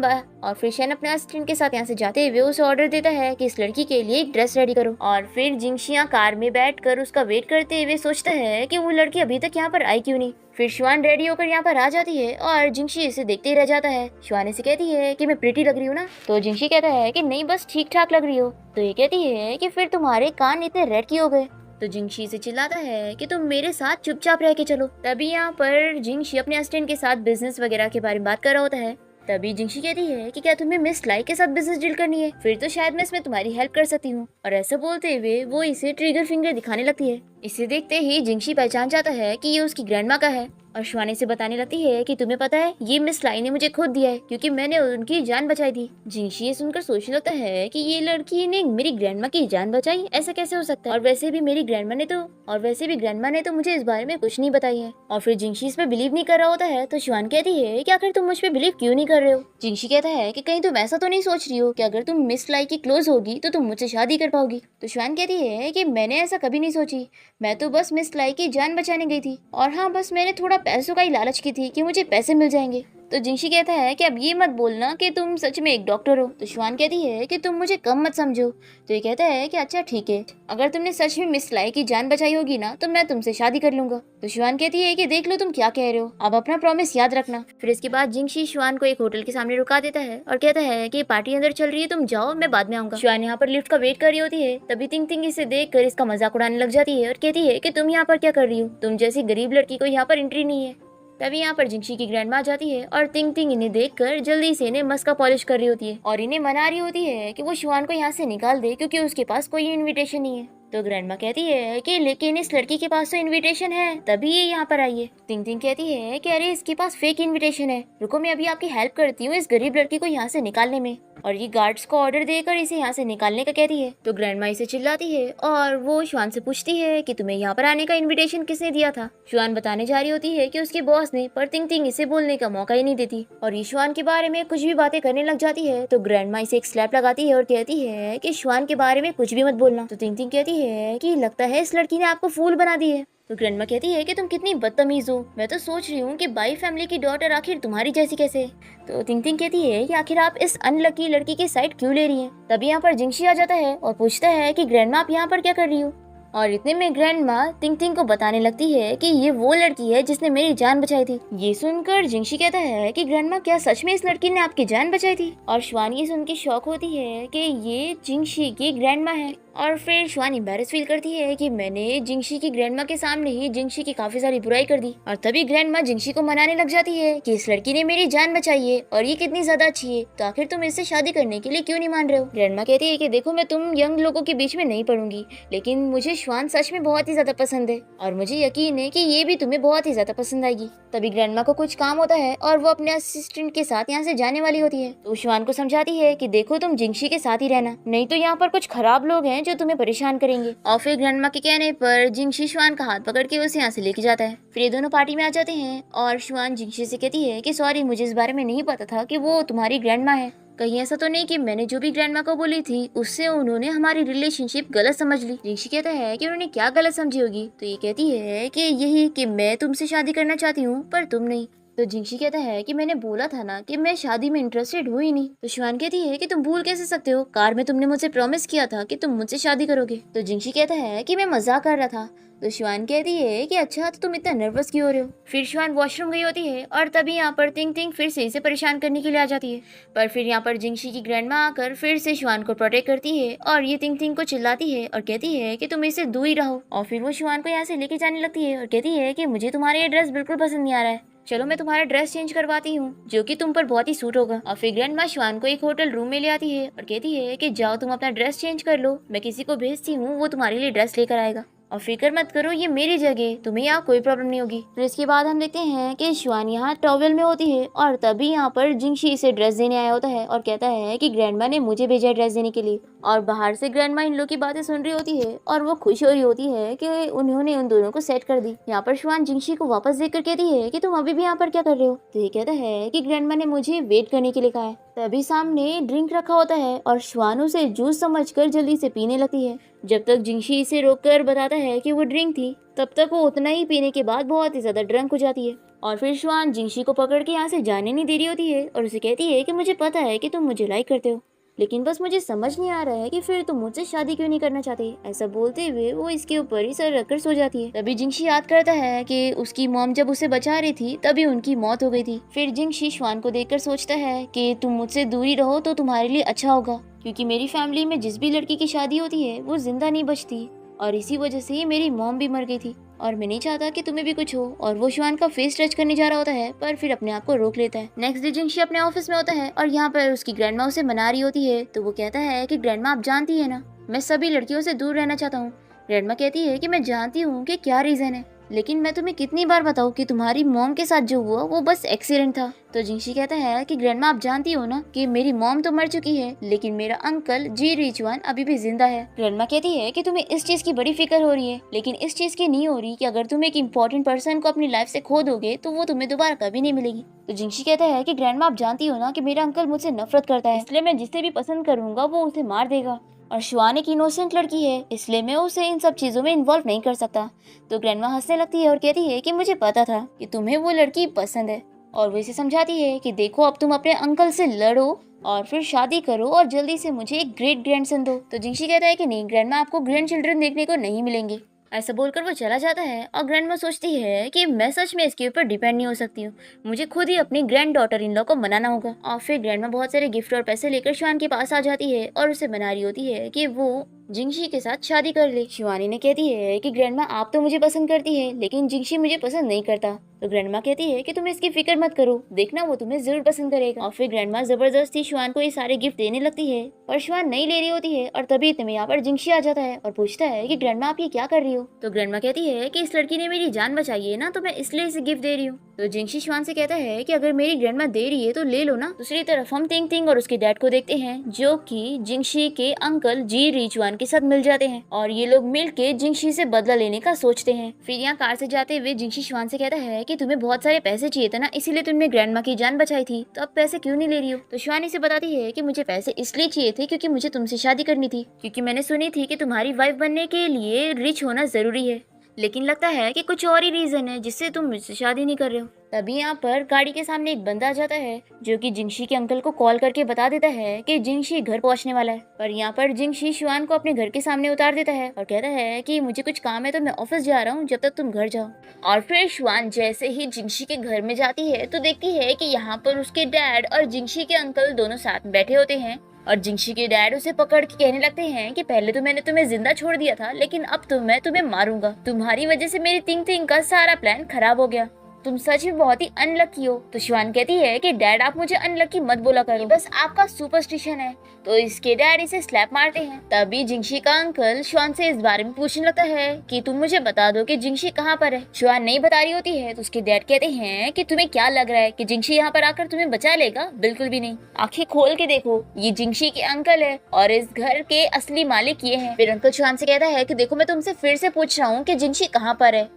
अपने असिस्टेंट के साथ यहाँ से जाते हुए उसे ऑर्डर देता है कि इस लड़की के लिए एक ड्रेस रेडी करो। और फिर जिंगशी कार में बैठकर उसका वेट करते हुए सोचता है कि वो लड़की अभी तक यहाँ पर आई क्यों नहीं। फिर शुआन रेडी होकर यहाँ पर आ जाती है और जिंगशी इसे देखते ही रह जाता है। शुआन से कहती है कि मैं प्रिटी लग रही हूँ ना? तो जिंगशी कहता है कि नहीं बस ठीक ठाक लग रही हो। तो ये कहती है कि फिर तुम्हारे कान इतने रेड क्यों हो गए? तो जिंगशी से चिल्लाता है कि तुम मेरे साथ चुपचाप रह के चलो। तभी यहाँ पर जिंगशी अपने असिस्टेंट के साथ बिजनेस वगैरह के बारे में बात कर रहा होता है। तभी जिंगशी कहती है कि क्या तुम्हें मिस लाई के साथ बिजनेस डील करनी है? फिर तो शायद मैं इसमें तुम्हारी हेल्प कर सकती हूँ। और ऐसा बोलते हुए वो इसे ट्रिगर फिंगर दिखाने लगती है। इसे देखते ही जिंगशी पहचान जाता है कि ये उसकी ग्रैंडमा का है और शुआन से बताने लगती है कि तुम्हें पता है ये मिस लाई ने मुझे खुद दिया है क्योंकि मैंने उनकी जान बचाई थी। जिंगशी ये सुनकर सोचने लगता है कि ये लड़की ने मेरी ग्रैंडमा की जान बचाई, ऐसा कैसे हो सकता है? और वैसे भी ग्रैंडमा ने तो मुझे इस बारे में कुछ नहीं बताई है। और फिर जिंगशी इस पे बिलीव नहीं कर रहा होता है। तो शुआन कहती है कि आखिर तुम मुझ पे बिलीव क्यों नहीं कर रहे हो? जिंगशी कहता है कि कहीं तुम ऐसा तो नहीं सोच रही हो कि अगर तुम मिस लाई की क्लोज होगी तो तुम मुझसे शादी कर पाओगी? तो शुआन कहती है कि मैंने ऐसा कभी नहीं सोची, मैं तो बस मिस लाई की जान बचाने गई थी और हाँ बस मैंने थोड़ा पैसों का ही लालच की थी कि मुझे पैसे मिल जाएंगे। तो जिंगशी कहता है कि अब ये मत बोलना कि तुम सच में एक डॉक्टर हो। तो शुआन कहती है कि तुम मुझे कम मत समझो। तो ये कहता है कि अच्छा ठीक है, अगर तुमने सच में मिस लाई की जान बचाई होगी ना तो मैं तुमसे शादी कर लूंगा। तो शुआन कहती है कि देख लो तुम क्या कह रहे हो, अब अपना प्रॉमिस याद रखना। फिर इसके बाद जिंगशी शुआन को एक होटल के सामने रुका देता है और कहता है कि पार्टी अंदर चल रही है, तुम जाओ मैं बाद में आऊंगा। शुआन यहाँ पर लिफ्ट का वेट कर रही होती है। तभी तिंग तिंग इसे देख कर इसका मजाक उड़ाने लग जाती है और कहती है कि तुम यहाँ पर क्या कर रही हो, तुम जैसी गरीब लड़की को यहाँ पर एंट्री नहीं है। तभी यहाँ पर जिंगशी की ग्रैंडमा आ जाती है और तिंग तिंग इन्हें देखकर जल्दी से इन्हें मस्का पॉलिश कर रही होती है और इन्हें मना रही होती है कि वो शुआन को यहाँ से निकाल दे क्योंकि उसके पास कोई इनविटेशन नहीं है। तो ग्रैंडमा कहती है कि लेकिन इस लड़की के पास तो इनविटेशन है, तभी ये यहाँ पर आई है। टिंग टिंग कहती है कि अरे इसके पास फेक इनविटेशन है, रुको मैं अभी आपकी हेल्प करती हूँ इस गरीब लड़की को यहाँ से निकालने में। और ये गार्ड्स को ऑर्डर देकर इसे यहाँ से निकालने का कहती है। तो ग्रैंडमा इसे चिल्लाती है और वो श्वान से पूछती है कि तुम्हें यहाँ पर आने का इनविटेशन किसने दिया था। श्वान बताने जा रही होती है कि उसके बॉस ने, पर टिंग टिंग इसे बोलने का मौका ही नहीं देती और ये श्वान के बारे में कुछ भी बातें करने लग जाती है। तो ग्रैंडमा इसे एक स्लैप लगाती है और कहती है कि श्वान के बारे में कुछ भी मत बोलना। तो टिंग टिंग कहती है कि लगता है इस लड़की ने आपको फूल बना दी है। तो ग्रैंडमा कहती है कि तुम कितनी बदतमीज हो, मैं तो सोच रही हूँ कि बाई फैमिली की डॉटर आखिर तुम्हारी जैसी कैसे। तो टिंग टिंग कहती है कि आखिर आप इस अनलकी लड़की की साइड क्यों ले रही हैं। तभी यहाँ पर जिंगशी आ जाता है और पूछता है कि ग्रैंडमा आप यहाँ पर क्या कर रही हो। और इतने में ग्रैंडमा टिंग टिंग को बताने लगती है कि ये वो लड़की है जिसने मेरी जान बचाई थी। ये सुनकर जिंगशी कहता है कि ग्रैंडमा क्या सच में इस लड़की ने आपकी जान बचाई थी। और श्वान ये सुन के शौक होती है कि ये जिंगशी की ग्रैंडमा है। और फिर श्वान एम्बैरेस फील करती है कि मैंने जिंगशी की ग्रैंडमा के सामने ही जिंगशी की काफी सारी बुराई कर दी। और तभी ग्रैंडमा जिंगशी को मनाने लग जाती है कि इस लड़की ने मेरी जान बचाई है और ये कितनी ज्यादा अच्छी है, तो आखिर तुम इससे शादी करने के लिए क्यों नहीं मान रहे हो। ग्रैंडमा कहती है कि देखो मैं तुम यंग लोगों के बीच में नहीं पड़ूंगी, लेकिन मुझे श्वान सच में बहुत ही ज्यादा पसंद है और मुझे यकीन है कि ये भी तुम्हें बहुत ही ज्यादा पसंद आएगी। तभी ग्रैंडमा को कुछ काम होता है और वो अपने असिस्टेंट के साथ यहाँ से जाने वाली होती है। तो श्वान को समझाती है कि देखो तुम जिंगशी के साथ ही रहना, नहीं तो यहाँ पर कुछ खराब लोग हैं जो तुम्हें परेशान करेंगे। और फिर ग्रैंडमा के कहने पर जिंगशी श्वान का हाथ पकड़ के उसे यहाँ से लेके जाता है। फिर ये दोनों पार्टी में आ जाते हैं और श्वान जिंगशी से कहती है कि सॉरी, मुझे इस बारे में नहीं पता था कि वो तुम्हारी ग्रैंडमा है। कहीं ऐसा तो नहीं कि मैंने जो भी ग्रैंडमा को बोली थी उससे उन्होंने हमारी रिलेशनशिप गलत समझ ली। जिंगशी कहता है कि उन्होंने क्या गलत समझी होगी। तो ये कहती है कि यही कि मैं तुमसे शादी करना चाहती हूँ पर तुम नहीं। तो जिंगशी कहता है कि मैंने बोला था ना कि मैं शादी में इंटरेस्टेड हुई नहीं। तो श्वान कहती है कि तुम भूल कैसे सकते हो, कार में तुमने मुझसे प्रॉमिस किया था कि तुम मुझसे शादी करोगे। तो जिंगशी कहता है कि मैं मजाक कर रहा था। तो श्वान कहती है कि अच्छा तो तुम इतना नर्वस क्यों हो रहे हो। फिर श्वान वॉशरूम गई होती है और तभी यहाँ पर टिंग टिंग फिर से इसे परेशान करने के लिए आ जाती है। पर फिर यहाँ पर जिंगशी की ग्रैंडमा आकर फिर से श्वान को प्रोटेक्ट करती है और ये टिंग टिंग को चिल्लाती है और कहती है कि तुम इससे दूर ही रहो। और फिर वो श्वान को यहाँ से लेके जाने लगती है और कहती है कि मुझे तुम्हारा ये ड्रेस बिल्कुल पसंद नहीं आ रहा है, चलो मैं तुम्हारा ड्रेस चेंज करवाती हूँ जो कि तुम पर बहुत ही सूट होगा। और फिर ग्रैंडमा श्वान को एक होटल रूम में ले आती है और कहती है कि जाओ तुम अपना ड्रेस चेंज कर लो, मैं किसी को भेजती हूँ वो तुम्हारे लिए ड्रेस लेकर आएगा और फिक्र मत करो, ये मेरी जगह, तुम्हें यहाँ कोई प्रॉब्लम नहीं होगी। फिर इसके बाद हम देखते हैं कि श्वान यहाँ टॉवेल में होती है और तभी यहाँ पर जिंगशी इसे ड्रेस देने आया होता है और कहता है कि ग्रैंडमा ने मुझे भेजा है ड्रेस देने के लिए। और बाहर से ग्रैंडमा इन लोग की बातें सुन रही होती है और वो खुश हो रही होती है कि उन्होंने उन दोनों को सेट कर दी। यहाँ पर श्वान जिंगशी को वापस देखकर कहती है कि तुम अभी भी यहाँ पर क्या कर रहे हो। तो ये कहता है कि ग्रैंडमा ने मुझे वेट करने के लिए कहा है। तभी सामने ड्रिंक रखा होता है और श्वान उसे जूस समझकर जल्दी से पीने लगती है। जब तक जिंगशी इसे रोककर बताता है कि वो ड्रिंक थी, तब तक वो उतना ही पीने के बाद बहुत ही ज्यादा ड्रंक हो जाती है। और फिर श्वान जिंगशी को पकड़ के यहाँ से जाने नहीं दे रही होती है और उसे कहती है कि मुझे पता है कि तुम मुझे लाइक करते हो, लेकिन बस मुझे समझ नहीं आ रहा है कि फिर तुम मुझसे शादी क्यों नहीं करना चाहते। ऐसा बोलते हुए वो इसके ऊपर ही सर रखकर सो जाती है। तभी जिंगशी याद करता है कि उसकी मॉम जब उसे बचा रही थी तभी उनकी मौत हो गई थी। फिर जिंगशी श्वान को देखकर सोचता है कि तुम मुझसे दूरी रहो तो तुम्हारे लिए अच्छा होगा, क्योंकि मेरी फैमिली में जिस भी लड़की की शादी होती है वो जिंदा नहीं बचती और इसी वजह से मेरी मॉम भी मर गई थी और मैं नहीं चाहता कि तुम्हें भी कुछ हो। और वो श्वान का फेस टच करने जा रहा होता है पर फिर अपने आप को रोक लेता है। नेक्स्ट डे जिंगशी अपने ऑफिस में होता है और यहाँ पर उसकी ग्रैंडमा उसे मना रही होती है। तो वो कहता है कि ग्रैंडमा आप जानती है ना, मैं सभी लड़कियों से दूर रहना चाहता हूँ। ग्रैंडमा कहती है कि मैं जानती हूँ कि क्या रीजन है, लेकिन मैं तुम्हें कितनी बार बताऊं कि तुम्हारी मॉम के साथ जो हुआ वो बस एक्सीडेंट था। तो जिंगशी कहता है कि ग्रैंडमा आप जानती हो ना कि मेरी मॉम तो मर चुकी है, लेकिन मेरा अंकल जी रिचवान अभी भी जिंदा है। ग्रैंडमा कहती है कि तुम्हें इस चीज की बड़ी फिक्र हो रही है, लेकिन इस चीज की नहीं हो रही कि अगर तुम एक इम्पोर्टेंट पर्सन को अपनी लाइफ से खो दोगे तो वो तुम्हें दोबारा कभी नहीं मिलेगी। तो जिंगशी कहता है कि ग्रैंडमा आप जानती हो ना कि मेरा अंकल मुझसे नफरत करता है, इसलिए मैं जिसे भी पसंद करूंगा वो उसे मार देगा और श्वान एक इनोसेंट लड़की है, इसलिए मैं उसे इन सब चीजों में इन्वॉल्व नहीं कर सकता। तो ग्रैंडमा हंसने लगती है और कहती है कि मुझे पता था कि तुम्हें वो लड़की पसंद है। और वो इसे समझाती है कि देखो अब तुम अपने अंकल से लड़ो और फिर शादी करो और जल्दी से मुझे एक ग्रेट ग्रैंडसन दो। तो जिंगशी कहता है कि नहीं ग्रैंडमा, आपको ग्रैंड चिल्ड्रन देखने को नहीं मिलेंगे। ऐसा बोलकर वो चला जाता है और ग्रैंडमा सोचती है कि मैं सच में इसके ऊपर डिपेंड नहीं हो सकती हूँ, मुझे खुद ही अपनी ग्रैंड डॉटर इन लॉ को मनाना होगा। और फिर ग्रैंडमा बहुत सारे गिफ्ट और पैसे लेकर श्वान के पास आ जाती है और उसे मना रही होती है कि वो जिंगशी के साथ शादी कर ले। शिवानी ने कहती है कि ग्रैंडमा आप तो मुझे पसंद करती है, लेकिन जिंगशी मुझे पसंद नहीं करता। तो ग्रैंडमा कहती है कि तुम इसकी फिक्र मत करो, देखना वो तुम्हें जरूर पसंद करेगा। और फिर ग्रैंडमा जबरदस्ती शुआन को ये सारे गिफ्ट देने लगती है और शुआन नहीं ले रही होती है। और तभी इतने में यहाँ पर जिंगशी आ जाता है और पूछता है कि ग्रैंडमा आप ये क्या कर रही हो। तो ग्रैंडमा कहती है कि इस लड़की ने मेरी जान बचाई है ना, तो मैं इसलिए इसे गिफ्ट दे रही हूँ। तो जिंगशी शुआन से कहता है कि अगर मेरी ग्रैंडमा दे रही है तो ले लो ना। दूसरी तरफ हम तिंग तिंग और उसके डैड को देखते हैं, जो कि जिंगशी के अंकल जी रिचुआन के साथ मिल जाते हैं और ये लोग मिलके जिंगशी से बदला लेने का सोचते हैं। फिर यहाँ कार से जाते हुए जिंगशी शुआन से कहता है कि तुम्हें बहुत सारे पैसे चाहिए थे ना, इसीलिए तुमने ग्रैंडमा की जान बचाई थी, तो अब पैसे क्यों नहीं ले रही हो। तो शुआन इसे बताती है कि मुझे पैसे इसलिए चाहिए थे क्योंकि मुझे तुमसे शादी करनी थी, क्योंकि मैंने सुनी थी कि तुम्हारी वाइफ बनने के लिए रिच होना जरूरी है, लेकिन लगता है कि कुछ और ही रीजन है जिससे तुम मुझसे शादी नहीं कर रहे हो। तभी यहाँ पर गाड़ी के सामने एक बंदा आ जाता है जो कि जिंगशी के अंकल को कॉल करके बता देता है कि जिंगशी घर पहुंचने वाला है। पर यहाँ पर जिंगशी शुआन को अपने घर के सामने उतार देता है और कहता है कि मुझे कुछ काम है तो मैं ऑफिस जा रहा हूँ, जब तक तुम घर जाओ। और फिर शुआन जैसे ही जिंगशी के घर में जाती है तो देखती है कि यहाँ पर उसके डैड और जिंगशी के अंकल दोनों साथ बैठे होते हैं और जिंगशी के डैड उसे पकड़ के कहने लगते हैं कि पहले तो मैंने तुम्हें जिंदा छोड़ दिया था, लेकिन अब तो मैं तुम्हें मारूंगा, तुम्हारी वजह से मेरी तिंग तिंग का सारा प्लान खराब हो गया, तुम सच में बहुत ही अनलकी हो। तो शुआन कहती है कि डैड आप मुझे अनलकी मत बोला करो, बस आपका सुपरस्टिशन है। तो इसके डैड इसे स्लैप मारते हैं। तभी जिंगशी का अंकल शुआन से इस बारे में पूछने लगता है कि तुम मुझे बता दो कि जिंगशी कहाँ पर है। शुआन नहीं बता रही होती है तो उसके डैड कहते हैं कि तुम्हें क्या लग रहा है कि जिंगशी यहाँ पर आकर तुम्हें बचा लेगा, बिल्कुल भी नहीं, आंखें खोल के देखो, ये जिंगशी के अंकल है और इस घर के असली मालिक ये हैं। फिर अंकल शुआन से कहता है कि देखो मैं तुमसे फिर से पूछ रहा हूँ कि जिंगशी कहाँ पर है,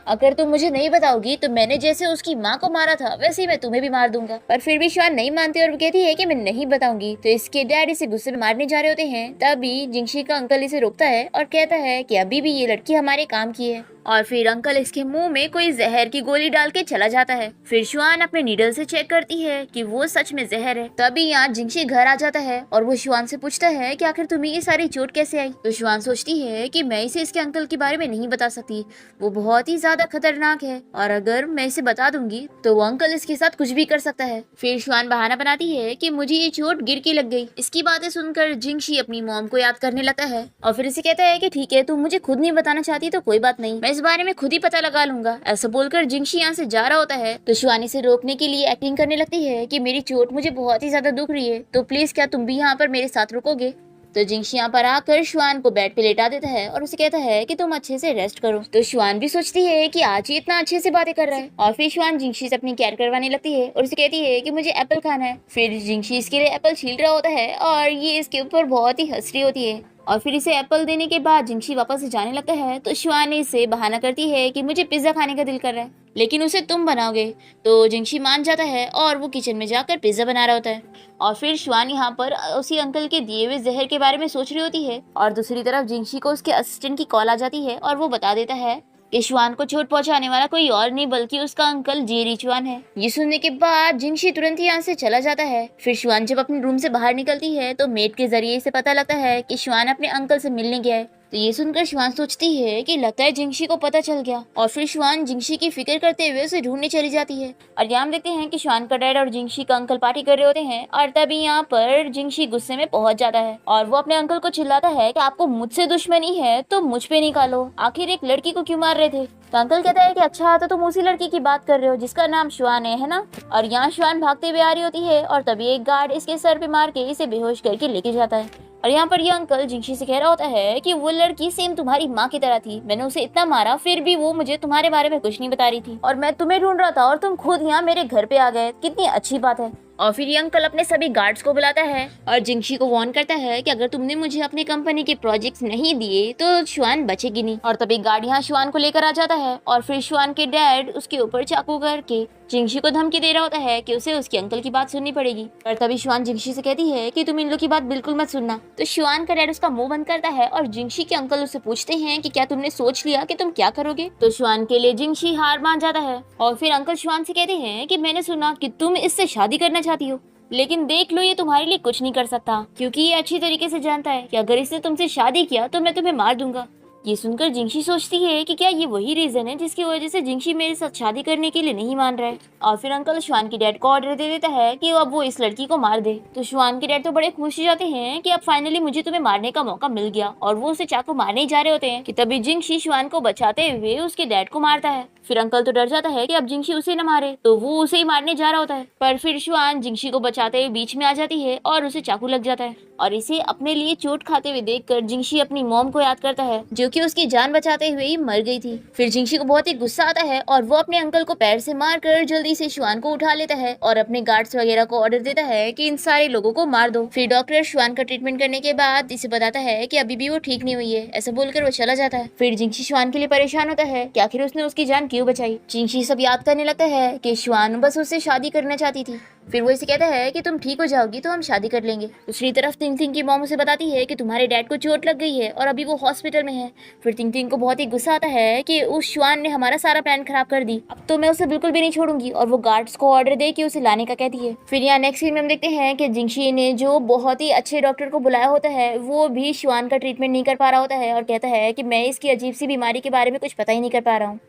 अगर तुम मुझे नहीं बताओगी तो मैंने जैसे उसकी माँ को मारा था वैसे ही मैं तुम्हें भी मार दूंगा। पर फिर भी शुआन नहीं मानती और वो कहती है कि मैं नहीं बताऊंगी। तो इसके डैड इसे गुस्से में मारने जा रहे होते हैं, तभी जिंगशी का अंकल इसे रोकता है और कहता है कि अभी भी ये लड़की हमारे काम की है। और फिर अंकल इसके मुंह में कोई जहर की गोली डाल के चला जाता है। फिर शुआन अपने नीडल से चेक करती है कि वो सच में जहर है। तभी यहाँ जिंगशी घर आ जाता है और वो शुआन से पूछता है कि आखिर तुम्हें ये सारी चोट कैसे आई। तो शुआन सोचती है कि मैं इसे इसके अंकल के बारे में नहीं बता सकती, वो बहुत ही ज्यादा खतरनाक है और अगर मैं इसे बता दूंगी तो वो अंकल इसके साथ कुछ भी कर सकता है। फिर शुआन बहाना बनाती है कि मुझे ये चोट गिर के लग गई। इसकी बातें सुनकर जिंगशी अपनी मॉम को याद करने लगता है और फिर इसे कहता है कि ठीक है, तुम मुझे खुद नहीं बताना चाहती तो कोई बात नहीं, मैं इस बारे में खुद ही पता लगा लूंगा। ऐसा बोलकर जिंगशी यहाँ से जा रहा होता है तो शुआन इसे रोकने के लिए एक्टिंग करने लगती है कि मेरी चोट मुझे बहुत ही ज्यादा दुख रही है, तो प्लीज क्या तुम भी यहाँ पर मेरे साथ रुकोगे। तो जिंगशी यहाँ पर आकर शुआन को बेड पे लेटा देता है और उसे कहता है कि तुम अच्छे से रेस्ट करो। तो शुआन भी सोचती है कि आज ही इतना अच्छे से बातें कर रहा है और फिर शुआन जिंगशी से अपनी केयर करवाने लगती है और उसे कहती है कि मुझे एप्पल खाना है। फिर जिंगशी इसके लिए एप्पल छील रहा होता है और ये इसके ऊपर बहुत ही हंस रही होती है और फिर इसे एप्पल देने के बाद जिंगशी वापस जाने लगता है तो शुआन इसे बहाना करती है कि मुझे पिज्जा खाने का दिल कर रहा है, लेकिन उसे तुम बनाओगे। तो जिंगशी मान जाता है और वो किचन में जाकर पिज्जा बना रहा होता है और फिर शुआन यहाँ पर उसी अंकल के दिए हुए जहर के बारे में सोच रही होती है और दूसरी तरफ जिंगशी को उसके असिस्टेंट की कॉल आ जाती है और वो बता देता है कि शुआन को चोट पहुंचाने वाला कोई और नहीं बल्कि उसका अंकल जी रिचुआन है। ये सुनने के बाद जिंगशी तुरंत ही यहाँ से चला जाता है। फिर शुआन जब अपने रूम से बाहर निकलती है तो मेड के जरिए इसे पता लगता है कि शुआन अपने अंकल से मिलने गया है। तो ये सुनकर शुआन सोचती है कि लगता है जिंगशी को पता चल गया और फिर शुआन जिंगशी की फिक्र करते हुए उसे ढूंढने चली जाती है। और यहाँ हम देखते हैं कि शुआन का डैड और जिंगशी का अंकल पार्टी कर रहे होते हैं और तभी यहाँ पर जिंगशी गुस्से में पहुंच जाता है और वो अपने अंकल को चिल्लाता है कि आपको मुझसे दुश्मनी है तो मुझ पे निकालो, आखिर एक लड़की को क्यों मार रहे थे। तो अंकल कहता है कि अच्छा तो तुम उसी लड़की की बात कर रहे हो जिसका नाम शुआन है ना। और यहाँ शुआन भागते हुए आ रही होती है और तभी एक गार्ड इसके सर पे मार के इसे बेहोश करके लेके जाता है। और यहाँ पर ये अंकल जिंगशी से कह रहा होता है कि वो लड़की सेम तुम्हारी माँ की तरह थी, मैंने उसे इतना मारा फिर भी वो मुझे तुम्हारे बारे में कुछ नहीं बता रही थी और मैं तुम्हें ढूंढ रहा था और तुम खुद यहाँ मेरे घर पे आ गए, कितनी अच्छी बात है। और फिर ये अंकल अपने सभी गार्ड्स को बुलाता है और जिंगशी को वार्न करता है कि अगर तुमने मुझे अपनी कंपनी के प्रोजेक्ट्स नहीं दिए तो शुआन बचेगी नहीं। और तभी गार्ड यहाँ शुआन को लेकर आ जाता है और फिर शुआन के डैड उसके ऊपर चाकू करके जिंगशी को धमकी दे रहा होता है कि उसे उसके अंकल की बात सुननी पड़ेगी। और तभी शुआन जिंगशी से कहती है कि तुम इन लोग की बात बिल्कुल मत सुनना। तो शुआन का डैड उसका मुंह बंद करता है और जिंगशी के अंकल उससे पूछते हैं कि क्या तुमने सोच लिया कि तुम क्या करोगे। तो शुआन के लिए जिंगशी हार मान जाता है और फिर अंकल शुआन से कहते हैं कि मैंने सुना कि तुम इससे शादी करना चाहती हो, लेकिन देख लो ये तुम्हारे लिए कुछ नहीं कर सकता क्योंकि ये अच्छी तरीके से जानता है कि अगर इसने तुमसे शादी किया तो मैं तुम्हें मार दूंगा। ये सुनकर जिंगशी सोचती है कि क्या ये वही रीजन है जिसकी वजह से जिंगशी मेरे साथ शादी करने के लिए नहीं मान रहा है। और फिर अंकल शुआन के डैड को ऑर्डर दे देता है कि अब वो इस लड़की को मार दे। तो शुआन के डैड तो बड़े खुश हो जाते हैं कि अब फाइनली मुझे तुम्हें मारने का मौका मिल गया, और वो उसे चाकू मारने ही जा रहे होते हैं कि तभी जिंगशी शुआन को बचाते हुए उसके डैड को मारता है। फिर अंकल तो डर जाता है कि अब जिंगशी उसे न मारे, तो वो उसे ही मारने जा रहा होता है। पर फिर शुआन जिंगशी को बचाते हुए बीच में आ जाती है और उसे चाकू लग जाता है। और इसे अपने लिए चोट खाते हुए देखकर जिंगशी अपनी मॉम को याद करता है, जो कि उसकी जान बचाते हुए ही मर गई थी। फिर जिंगशी को बहुत ही गुस्सा आता है और वो अपने अंकल को पैर से मारकर जल्दी से शुआन को उठा लेता है और अपने गार्ड्स वगैरह को ऑर्डर देता है कि इन सारे लोगों को मार दो। फिर डॉक्टर शुआन का ट्रीटमेंट करने के बाद इसे बताता है कि अभी भी वो ठीक नहीं हुई है। ऐसा बोलकर वो चला जाता है। फिर जिंगशी शुआन के लिए परेशान होता है कि आखिर उसने उसकी जान क्यों बचाई। जिंगशी सब याद करने लगता है कि शुआन बस उससे शादी करना चाहती थी। फिर वो इसे कहता है कि तुम ठीक हो जाओगी तो हम शादी कर लेंगे। दूसरी तरफ तिंग तिंग की मॉम उसे बताती है कि तुम्हारे डैड को चोट लग गई है और अभी वो हॉस्पिटल में है। फिर तिंग तिंग को बहुत ही गुस्सा आता है कि उस शुआन ने हमारा सारा प्लान खराब कर दी, अब तो मैं उसे बिल्कुल भी नहीं छोड़ूंगी, और वो गार्ड्स को ऑर्डर दे कि उसे लाने का कहती है। फिर यहाँ नेक्स्ट सीन में हम देखते हैं कि जिंगशी ने जो बहुत ही अच्छे डॉक्टर को बुलाया होता है वो भी शुआन का ट्रीटमेंट नहीं कर पा रहा होता है और कहता है कि मैं इसकी अजीब सी बीमारी के बारे में कुछ पता ही नहीं कर पा रहा हूँ।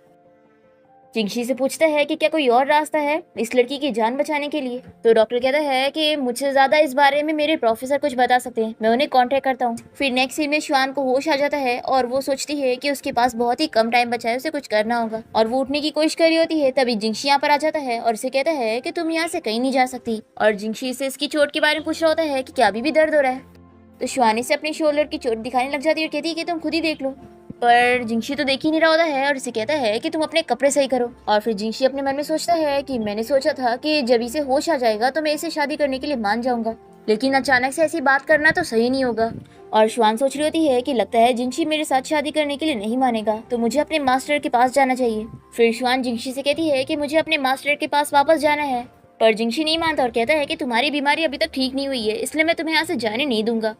जिंगशी से पूछता है कि क्या कोई और रास्ता है इस लड़की की जान बचाने के लिए। तो डॉक्टर कहता है कि मुझसे ज्यादा इस बारे में मेरे प्रोफेसर कुछ बता सकते हैं, मैं उन्हें कांटेक्ट करता हूँ। फिर नेक्स्ट सीन में शुआन को होश आ जाता है और वो सोचती है कि उसके पास बहुत ही कम टाइम बचा है, उसे कुछ करना होगा, और वो उठने की कोशिश कर रही होती है। तभी जिंगशी यहाँ पर आ जाता है और उसे कहता है कि तुम यहाँ से कहीं नहीं जा सकती, और जिंगशी से इसकी चोट के बारे में पूछ रहा होता है कि क्या अभी भी दर्द हो रहा है। तो शुआन से अपने शोल्डर की चोट दिखाने लग जाती है और कहती है कि तुम खुद ही देख लो। पर जिंगशी तो देख ही नहीं रहा होता है और इसे कहता है कि तुम अपने कपड़े सही करो। और फिर जिंगशी अपने मन में सोचता है कि मैंने सोचा था कि जब इसे होश आ जाएगा तो मैं इसे शादी करने के लिए मान जाऊंगा, लेकिन अचानक से ऐसी बात करना तो सही नहीं होगा। और शुआन सोच रही होती है कि लगता है जिंगशी मेरे साथ शादी करने के लिए नहीं मानेगा, तो मुझे अपने मास्टर के पास जाना चाहिए। फिर शुआन जिंगशी से कहती है कि मुझे अपने मास्टर के पास वापस जाना है, पर जिंगशी नहीं मानता और कहता है कि तुम्हारी बीमारी अभी तक ठीक नहीं हुई है, इसलिए मैं तुम्हें यहाँ से जाने नहीं दूंगा,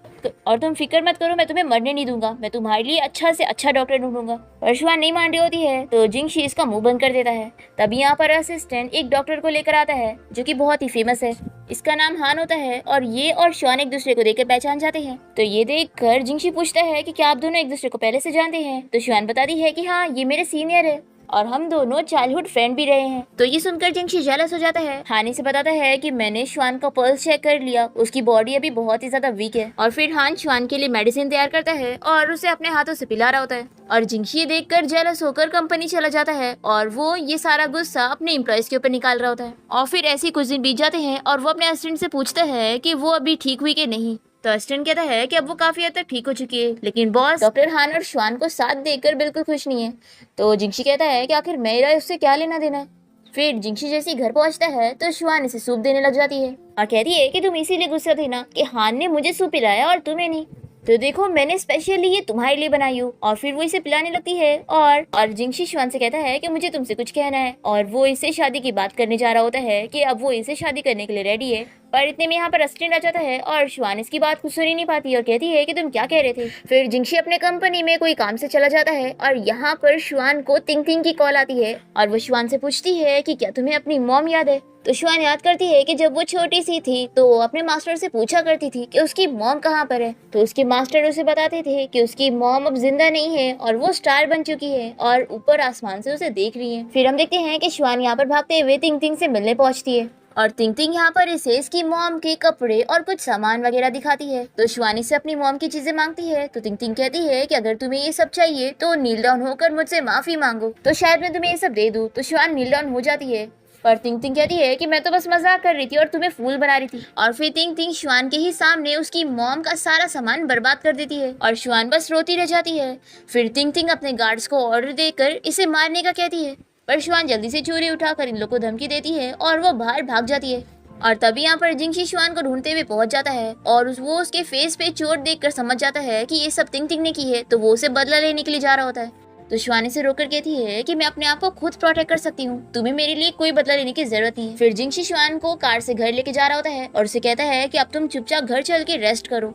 और तुम फिक्र मत करो, मैं तुम्हें मरने नहीं दूंगा, मैं तुम्हारे लिए अच्छा से अच्छा डॉक्टर ढूंढूंगा। पर शुआन नहीं मान रही होती है तो जिंगशी इसका मुंह बंद कर देता है। तभी यहाँ पर असिस्टेंट एक डॉक्टर को लेकर आता है जो कि बहुत ही फेमस है। इसका नाम हान होता है और ये और शुआन एक दूसरे को देखकर पहचान जाते हैं। तो ये देखकर जिंगशी पूछता है कि क्या आप दोनों एक दूसरे को पहले से जानते हैं। तो शुआन बताती है कि हाँ, ये मेरे सीनियर है और हम दोनों चाइल्डहुड फ्रेंड भी रहे हैं। तो ये सुनकर जिंगशी जेलस हो जाता है। हानी से बताता है कि मैंने शुआन का पल्स चेक कर लिया, उसकी बॉडी अभी बहुत ही ज्यादा वीक है। और फिर हान शुआन के लिए मेडिसिन तैयार करता है और उसे अपने हाथों से पिला रहा होता है। और जिंगशी देखकर जेलस होकर कंपनी चला जाता है और वो ये सारा गुस्सा अपने एम्प्लॉयज के ऊपर निकाल रहा होता है। और फिर ऐसे कुछ दिन बीत जाते हैं और वो अपने असिस्टेंट से पूछता है कि वो अभी ठीक हुई कि नहीं। तो असिस्टेंट कहता है कि अब वो काफी हद तक ठीक हो चुकी है, लेकिन बॉस डॉक्टर हान और शुआन को साथ देकर बिल्कुल खुश नहीं है। तो जिंगशी कहता है कि आखिर मेरा उससे क्या लेना देना है। फिर जिंगशी जैसे घर पहुंचता है तो शुआन इसे सूप देने लग जाती है और कहती है कि तुम इसीलिए गुस्सा थी ना कि हान ने मुझे सूप पिलाया और तुम्हें नहीं, तो देखो मैंने स्पेशली ये तुम्हारे लिए बनाई हूँ। और फिर वो इसे पिलाने लगती है और जिंगशी शुआन से कहता है कि मुझे तुमसे कुछ कहना है, और वो इसे शादी की बात करने जा रहा होता है कि अब वो इसे शादी करने के लिए रेडी है। पर इतने में यहाँ पर असिस्टेंट आ जाता है और शुआन इसकी बात कुछ सुन ही नहीं पाती और कहती है कि तुम क्या कह रहे थे। फिर जिंगशी अपने कंपनी में कोई काम से चला जाता है और यहाँ पर शुआन को तिंग तिंग की कॉल आती है और वो शुआन से पूछती है कि क्या तुम्हें अपनी मॉम याद है। तो शुआन याद करती है कि जब वो छोटी सी थी तो अपने मास्टर से पूछा करती थी कि उसकी मॉम कहाँ पर है। तो उसके मास्टर उसे बताते थे कि उसकी मॉम अब जिंदा नहीं है और वो स्टार बन चुकी है और ऊपर आसमान से उसे देख रही है। फिर हम देखते हैं कि शुआन यहाँ पर भागते हुए तिंग तिंग से मिलने पहुंचती है और तिंग तिंग यहाँ पर इसे इसकी मॉम के कपड़े और कुछ सामान वगैरह दिखाती है। तो शुआन से अपनी मॉम की चीजें मांगती है। तो तिंग तिंग कहती है कि अगर तुम्हें ये सब चाहिए तो नील डाउन होकर मुझसे माफी मांगो, तो शायद मैं तुम्हें ये सब दे दूं। तो शुआन नील डाउन हो जाती है पर तिंग तिंग कहती है कि मैं तो बस मजाक कर रही थी और तुम्हें फूल बना रही थी। और फिर तिंग तिंग शुआन के ही सामने उसकी मॉम का सारा सामान बर्बाद कर देती है और शुआन बस रोती रह जाती है। फिर तिंग तिंग अपने गार्ड्स को ऑर्डर देकर इसे मारने का कहती है, पर शुआन जल्दी से छुरी उठाकर इन लोगों को धमकी देती है और वो बाहर भाग जाती है। और तभी यहाँ पर जिंगशी शुआन को ढूंढते हुए पहुंच जाता है और वो उसके फेस पे चोट देखकर समझ जाता है कि ये सब तिंग तिंग ने की है, तो वो उसे बदला लेने के लिए जा रहा होता है। तो शुआन से रोककर कहती है कि मैं अपने आप को खुद प्रोटेक्ट कर सकती हूँ, तुम्हें मेरे लिए कोई बदला लेने की जरूरत नहीं है। फिर जिंगशी शुआन को कार से घर लेके जा रहा होता है और उसे कहता है कि अब तुम चुपचाप घर चल के रेस्ट करो।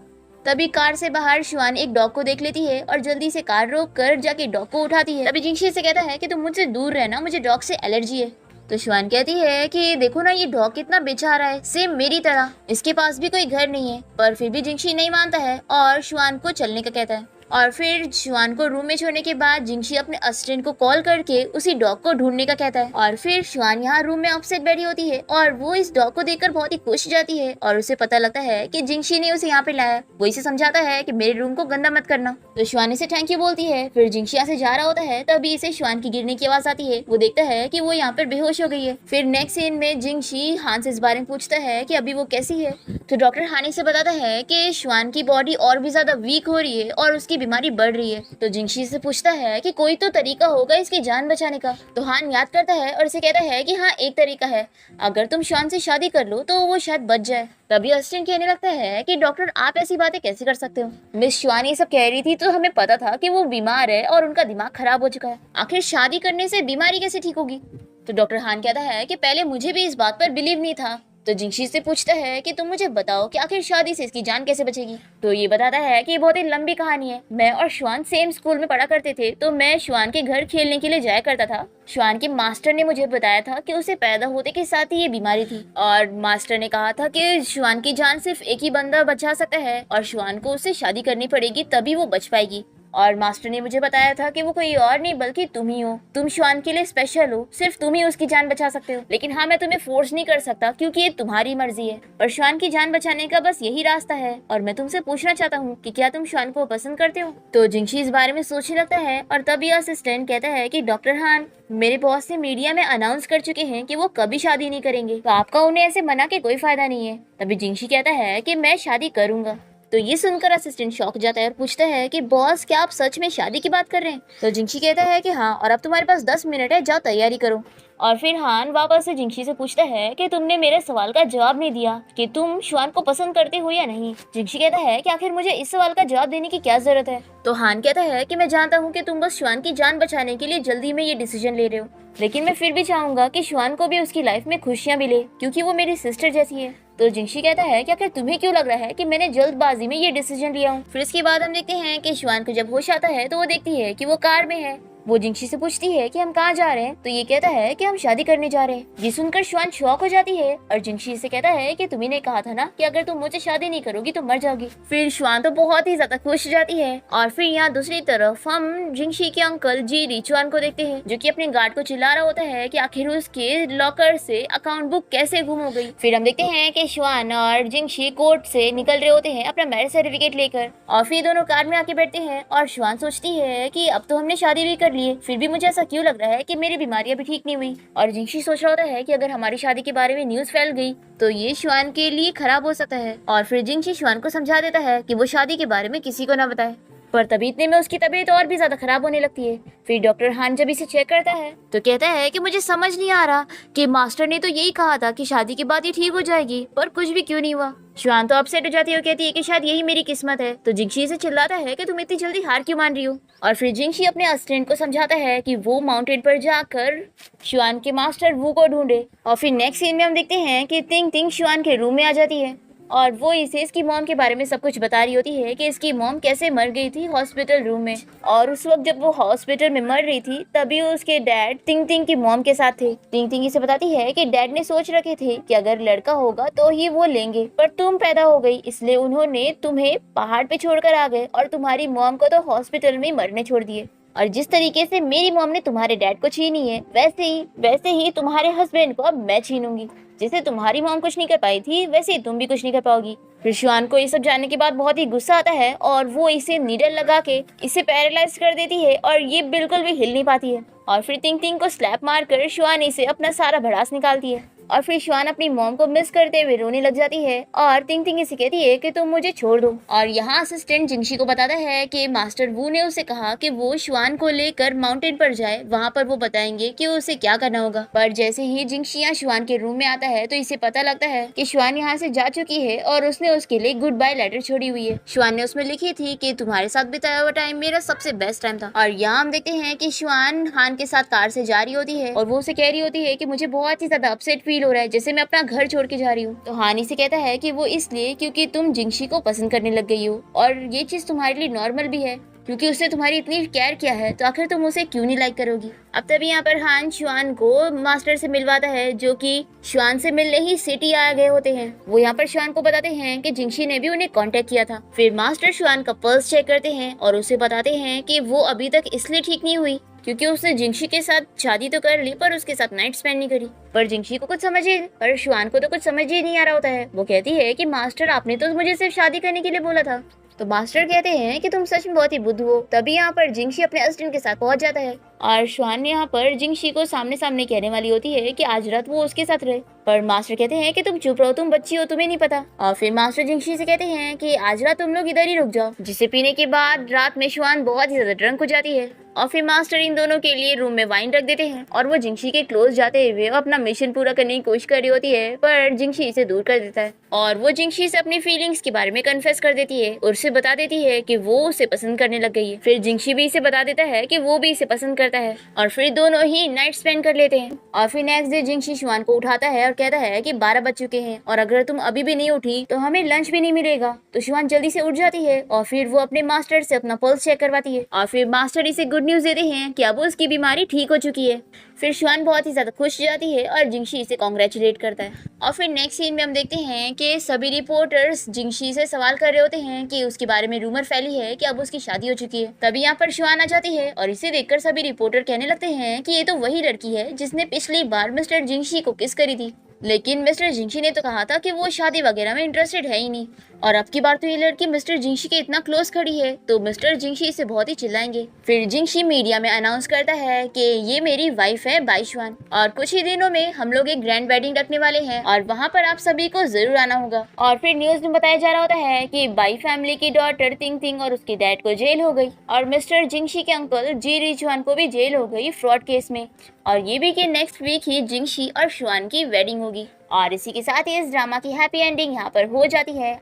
तभी कार से बाहर शुआन एक डॉग को देख लेती है और जल्दी से कार रोक कर जाके डॉग को उठाती है। तभी जिंगशी से कहता है कि तुम मुझसे दूर रहना, मुझे डॉग से एलर्जी है। तो शुआन कहती है कि देखो ना, ये डॉग कितना बेचारा है, सेम मेरी तरह, इसके पास भी कोई घर नहीं है। पर फिर भी जिंगशी नहीं मानता है और शुआन को चलने का कहता है। और फिर शुआन को रूम में छोड़ने के बाद जिंगशी अपने असिस्टेंट को कॉल करके उसी डॉग को ढूंढने का कहता है। और फिर शुआन यहाँ रूम में अपसेट बैठी होती है और वो इस डॉग को देखकर बहुत ही खुश जाती है और उसे पता लगता है कि जिंगशी ने उसे यहाँ पे लाया। वो इसे समझाता है कि मेरे रूम को गंदा मत करना। तो शुआन इसे थैंक यू बोलती है। फिर जिंगशी यहाँ से जा रहा होता है, तभी इसे शुआन की गिरने की आवाज आती है। वो देखता है कि वो यहाँ पर बेहोश हो गई है। फिर नेक्स्ट सीन में जिंगशी हान से इस बारे में पूछता है कि अभी वो कैसी है। तो डॉक्टर हानी से बताता है कि शुआन की बॉडी और भी ज्यादा वीक हो रही है और उसकी बीमारी बढ़ रही है। तो जिंगशी से पूछता है कि कोई तो तरीका होगा इसकी जान बचाने का। तो हान याद करता है और इसे कहता है कि हाँ, एक तरीका है, अगर तुम शुआन से शादी कर लो तो वो शायद बच जाए। तभी असिस्टेंट कहने लगता है कि डॉक्टर आप ऐसी बातें कैसे कर सकते हो, मिस शुआन ये सब कह रही थी तो हमें पता था कि वो बीमार है और उनका दिमाग खराब हो चुका है, आखिर शादी करने से बीमारी कैसे ठीक होगी। तो डॉक्टर हान कहता है कि पहले मुझे भी इस बात पर बिलीव नहीं था। तो जिंगशी से पूछता है कि तुम मुझे बताओ कि आखिर शादी से इसकी जान कैसे बचेगी। तो ये बताता है कि ये बहुत ही लंबी कहानी है। मैं और शुआन सेम स्कूल में पढ़ा करते थे, तो मैं शुआन के घर खेलने के लिए जाया करता था। शुआन के मास्टर ने मुझे बताया था कि उसे पैदा होते के साथ ही ये बीमारी थी और मास्टर ने कहा था कि शुआन की जान सिर्फ एक ही बंदा बचा सकता है और शुआन को उससे शादी करनी पड़ेगी तभी वो बच पाएगी। और मास्टर ने मुझे बताया था कि वो कोई और नहीं बल्कि तुम ही हो। तुम शुआन के लिए स्पेशल हो, सिर्फ तुम ही उसकी जान बचा सकते हो। लेकिन हाँ, मैं तुम्हें फोर्स नहीं कर सकता क्योंकि ये तुम्हारी मर्जी है, पर शुआन की जान बचाने का बस यही रास्ता है। और मैं तुमसे पूछना चाहता हूँ कि क्या तुम शुआन को पसंद करते हो। तो जिंगशी इस बारे में सोचने लगता है और तभी असिस्टेंट कहता है कि डॉक्टर हान, मेरे बॉस ने मीडिया में अनाउंस कर चुके हैं कि वो कभी शादी नहीं करेंगे, तो आपका उन्हें ऐसे मना के कोई फायदा नहीं है। तभी जिंगशी कहता है कि मैं शादी करूंगा। तो ये सुनकर असिस्टेंट शॉक हो जाता है और पूछता है कि बॉस, क्या आप सच में शादी की बात कर रहे हैं। तो जिंगशी कहता है कि हाँ, और अब तुम्हारे पास 10 मिनट है, जाओ तैयारी करो। और फिर हान वापस से जिंगशी से पूछता है कि तुमने मेरे सवाल का जवाब नहीं दिया कि तुम शुआन को पसंद करते हो या नहीं। जिंगशी कहता है कि आखिर मुझे इस सवाल का जवाब देने की क्या जरूरत है। तो हान कहता है कि मैं जानता हूँ कि तुम बस शुआन की जान बचाने के लिए जल्दी में ये डिसीजन ले रहे हो, लेकिन मैं फिर भी चाहूंगा कि शुआन को भी उसकी लाइफ में खुशियां मिले क्योंकि वो मेरी सिस्टर जैसी है। तो जिंगशी कहता है कि आखिर तुम्हें क्यों लग रहा है कि मैंने जल्दबाजी में ये डिसीजन लिया हूँ। फिर इसके बाद हम देखते हैं कि शुआन को जब होश आता है तो वो देखती है कि वो कार में है। वो जिंगशी से पूछती है कि हम कहाँ जा रहे हैं। तो ये कहता है कि हम शादी करने जा रहे हैं। ये सुनकर शुआन शॉक हो जाती है और जिंगशी से कहता है कि तुम्ही ने कहा था ना कि अगर तुम मुझे शादी नहीं करोगी तो मर जाओगी। फिर शुआन तो बहुत ही ज्यादा खुश हो जाती है। और फिर यहाँ दूसरी तरफ हम जिंगशी के अंकल जी रिचुआन को देखते हैं, जो कि अपने गार्ड को चिल्ला रहा होता है कि आखिर उसके लॉकर से अकाउंट बुक कैसे गुम हो गई। फिर हम देखते हैं कि शुआन और जिंगशी कोर्ट से निकल रहे होते हैं अपना मैरिज सर्टिफिकेट लेकर, और फिर दोनों कार में आके बैठते हैं। और शुआन सोचती है कि अब तो हमने शादी भी कर ली है, फिर भी मुझे ऐसा क्यों लग रहा है कि मेरी बीमारी अभी ठीक नहीं हुई। और जिंगशी सोच रहा होता है कि अगर हमारी शादी के बारे में न्यूज फैल गई तो ये शुआन के लिए खराब हो सकता है। और फिर जिंगशी शुआन को समझा देता है कि वो शादी के बारे में किसी को ना बताए, पर तभी इतने में उसकी तबीयत और भी ज्यादा खराब होने लगती है। फिर डॉक्टर हान जब इसे चेक करता है तो कहता है कि मुझे समझ नहीं आ रहा कि मास्टर ने तो यही कहा था कि शादी के बाद ये ठीक हो जाएगी, पर कुछ भी क्यों नहीं हुआ। शुआन तो अपसेट हो जाती है और कहती है कि शायद यही मेरी किस्मत है। तो जिंगशी से चिल्लाता है कि तुम इतनी जल्दी हार क्यों मान रही हो। और फिर जिंगशी अपने असिस्टेंट को समझाता है कि वो माउंटेन पर जाकर शुआन के मास्टर वू को ढूंढे। और फिर नेक्स्ट सीन में हम देखते हैं कि तिंग तिंग शुआन के रूम में आ जाती है और वो इसे इसकी मॉम के बारे में सब कुछ बता रही होती है कि इसकी मॉम कैसे मर गई थी हॉस्पिटल रूम में। और उस वक्त जब वो हॉस्पिटल में मर रही थी तभी उसके डैड तिंग तिंग की मॉम के साथ थे। तिंग तिंग इसे बताती है कि डैड ने सोच रखे थे कि अगर लड़का होगा तो ही वो लेंगे, पर तुम पैदा हो गई इसलिए उन्होंने तुम्हें पहाड़ पे छोड़कर आ गए और तुम्हारी मॉम को तो हॉस्पिटल में मरने छोड़ दिए। और जिस तरीके से मेरी मॉम ने तुम्हारे डैड को छीनी है वैसे ही तुम्हारे हस्बैंड को अब मैं छीनूंगी। जैसे तुम्हारी मॉम कुछ नहीं कर पाई थी वैसे ही तुम भी कुछ नहीं कर पाओगी। फिर शुआन को ये सब जानने के बाद बहुत ही गुस्सा आता है और वो इसे नीडल लगा के इसे पैरालाइज कर देती है और ये बिल्कुल भी हिल नहीं पाती है। और फिर तिंग तिंग को स्लैप मारकर शुआन इसे अपना सारा भड़ास निकालती है। और फिर शुआन अपनी मॉम को मिस करते हुए रोने लग जाती है और तिंग तिंग इसे कहती है कि तुम मुझे छोड़ दो। और यहाँ असिस्टेंट जिंगशी को बताता है कि मास्टर वू ने उसे कहा कि वो शुआन को लेकर माउंटेन पर जाए, वहाँ पर वो बताएंगे कि उसे क्या करना होगा। पर जैसे ही जिंगशी यहाँ शुआन के रूम में आता है तो इसे पता लगता है कि शुआन यहाँ से जा चुकी है और उसने उसके लिए गुड बाय लेटर छोड़ी हुई है। शुआन ने उसमें लिखी थी कि तुम्हारे साथ बिताया हुआ टाइम मेरा सबसे बेस्ट टाइम था। और यहाँ हम देखते हैं कि शुआन हान के साथ कार से जा रही होती है और वो उसे कह रही होती है कि मुझे बहुत ही ज्यादा अपसेट फील हो रहा है, जैसे मैं अपना घर छोड़ के जा रही हूँ। तो हानी से कहता है कि वो इसलिए क्योंकि तुम जिंगशी को पसंद करने लग गई हो और ये चीज तुम्हारे लिए नॉर्मल भी है। क्योंकि उसने तुम्हारी इतनी केयर किया है तो आखिर तुम उसे क्यों नहीं लाइक करोगी। अब तभी यहाँ पर हान शुआन को मास्टर से मिलवाता है, जो कि शुआन से मिलने ही सिटी आ गए होते हैं। वो यहाँ पर शुआन को बताते हैं कि जिंगशी ने भी उन्हें कांटेक्ट किया था। फिर मास्टर शुआन का पल्स चेक करते हैं और उसे बताते हैं कि वो अभी तक इसलिए ठीक नहीं हुई क्योंकि उसने जिंगशी के साथ शादी तो कर ली पर उसके साथ नाइट स्पेंड नहीं करी। पर जिंगशी को कुछ पर शुआन को तो कुछ समझ ही नहीं आ रहा होता है। वो कहती है कि मास्टर आपने तो मुझे सिर्फ शादी करने के लिए बोला था। तो मास्टर कहते हैं कि तुम सच में बहुत ही बुद्धू हो। तभी यहाँ पर जिंगशी अपने असिस्टेंट के साथ पहुंच जाता है और शुआन यहाँ पर जिंगशी को सामने सामने कहने वाली होती है कि आज रात वो उसके साथ रहे। पर मास्टर कहते हैं कि तुम चुप रहो, तुम बच्ची हो, तुम्हें नहीं पता। और फिर मास्टर जिंगशी से कहते हैं कि आज रात तुम लोग इधर ही रुक जाओ, जिसे पीने के बाद रात में शुआन बहुत ही ज्यादा ड्रंक हो जाती है। और फिर मास्टर इन दोनों के लिए रूम में वाइन रख देते हैं और वो जिंगशी के क्लोज जाते हुए अपना मिशन पूरा करने की कोशिश कर रही होती है, पर जिंगशी इसे दूर कर देता है और वो जिंगशी से अपनी फीलिंग्स के बारे में कन्फेस कर देती है और उसे बता देती है कि वो उसे पसंद करने लग गई है। फिर जिंगशी भी इसे बता देता है कि वो भी इसे पसंद करता है और फिर दोनों ही नाइट स्पेंड कर लेते हैं। और फिर नेक्स्ट डे जिंगशी शुआन को उठाता है और कहता है कि 12 बज चुके हैं और अगर तुम अभी भी नहीं उठी तो हमें लंच भी नहीं मिलेगा। तो शुआन जल्दी से उठ जाती है और फिर वो अपने मास्टर से अपना पल्स चेक करवाती है और फिर मास्टर इसे गुड न्यूज देते हैं कि अब उसकी बीमारी ठीक हो चुकी है। फिर शुआन बहुत ही ज्यादा खुश जाती है और जिंगशी इसे कॉन्ग्रेचुलेट करता है। और फिर नेक्स्ट सीन में हम देखते हैं कि सभी रिपोर्टर्स जिंगशी से सवाल कर रहे होते हैं कि उसके बारे में रूमर फैली है कि अब उसकी शादी हो चुकी है। तभी यहाँ पर शुआन आ जाती है और इसे देखकर सभी रिपोर्टर कहने लगते हैं कि ये तो वही लड़की है जिसने पिछली बार मिस्टर जिंगशी को किस करी थी, लेकिन मिस्टर जिंगशी ने तो कहा था कि वो शादी वगैरह में इंटरेस्टेड है ही नहीं। और अब की बार तो ये लड़की मिस्टर जिंगशी के इतना क्लोज खड़ी है तो मिस्टर जिंगशी इसे बहुत ही चिल्लाएंगे। फिर जिंगशी मीडिया में अनाउंस करता है कि ये मेरी वाइफ है बाई शुआन और कुछ ही दिनों में हम लोग एक ग्रैंड वेडिंग रखने वाले हैं और वहाँ पर आप सभी को जरूर आना होगा। और फिर न्यूज में बताया जा रहा होता है कि बाई फैमिली की डॉटर तिंग तिंग और उसके डैड को जेल हो गई और मिस्टर जिंगशी के अंकल जी रिचुआन को भी जेल हो गई फ्रॉड केस में। और ये भी कि नेक्स्ट वीक ही जिंगशी और शुआन की वेडिंग होगी। और इसी के साथ ही इस ड्रामा की हैप्पी एंडिंग यहाँ पर हो जाती है।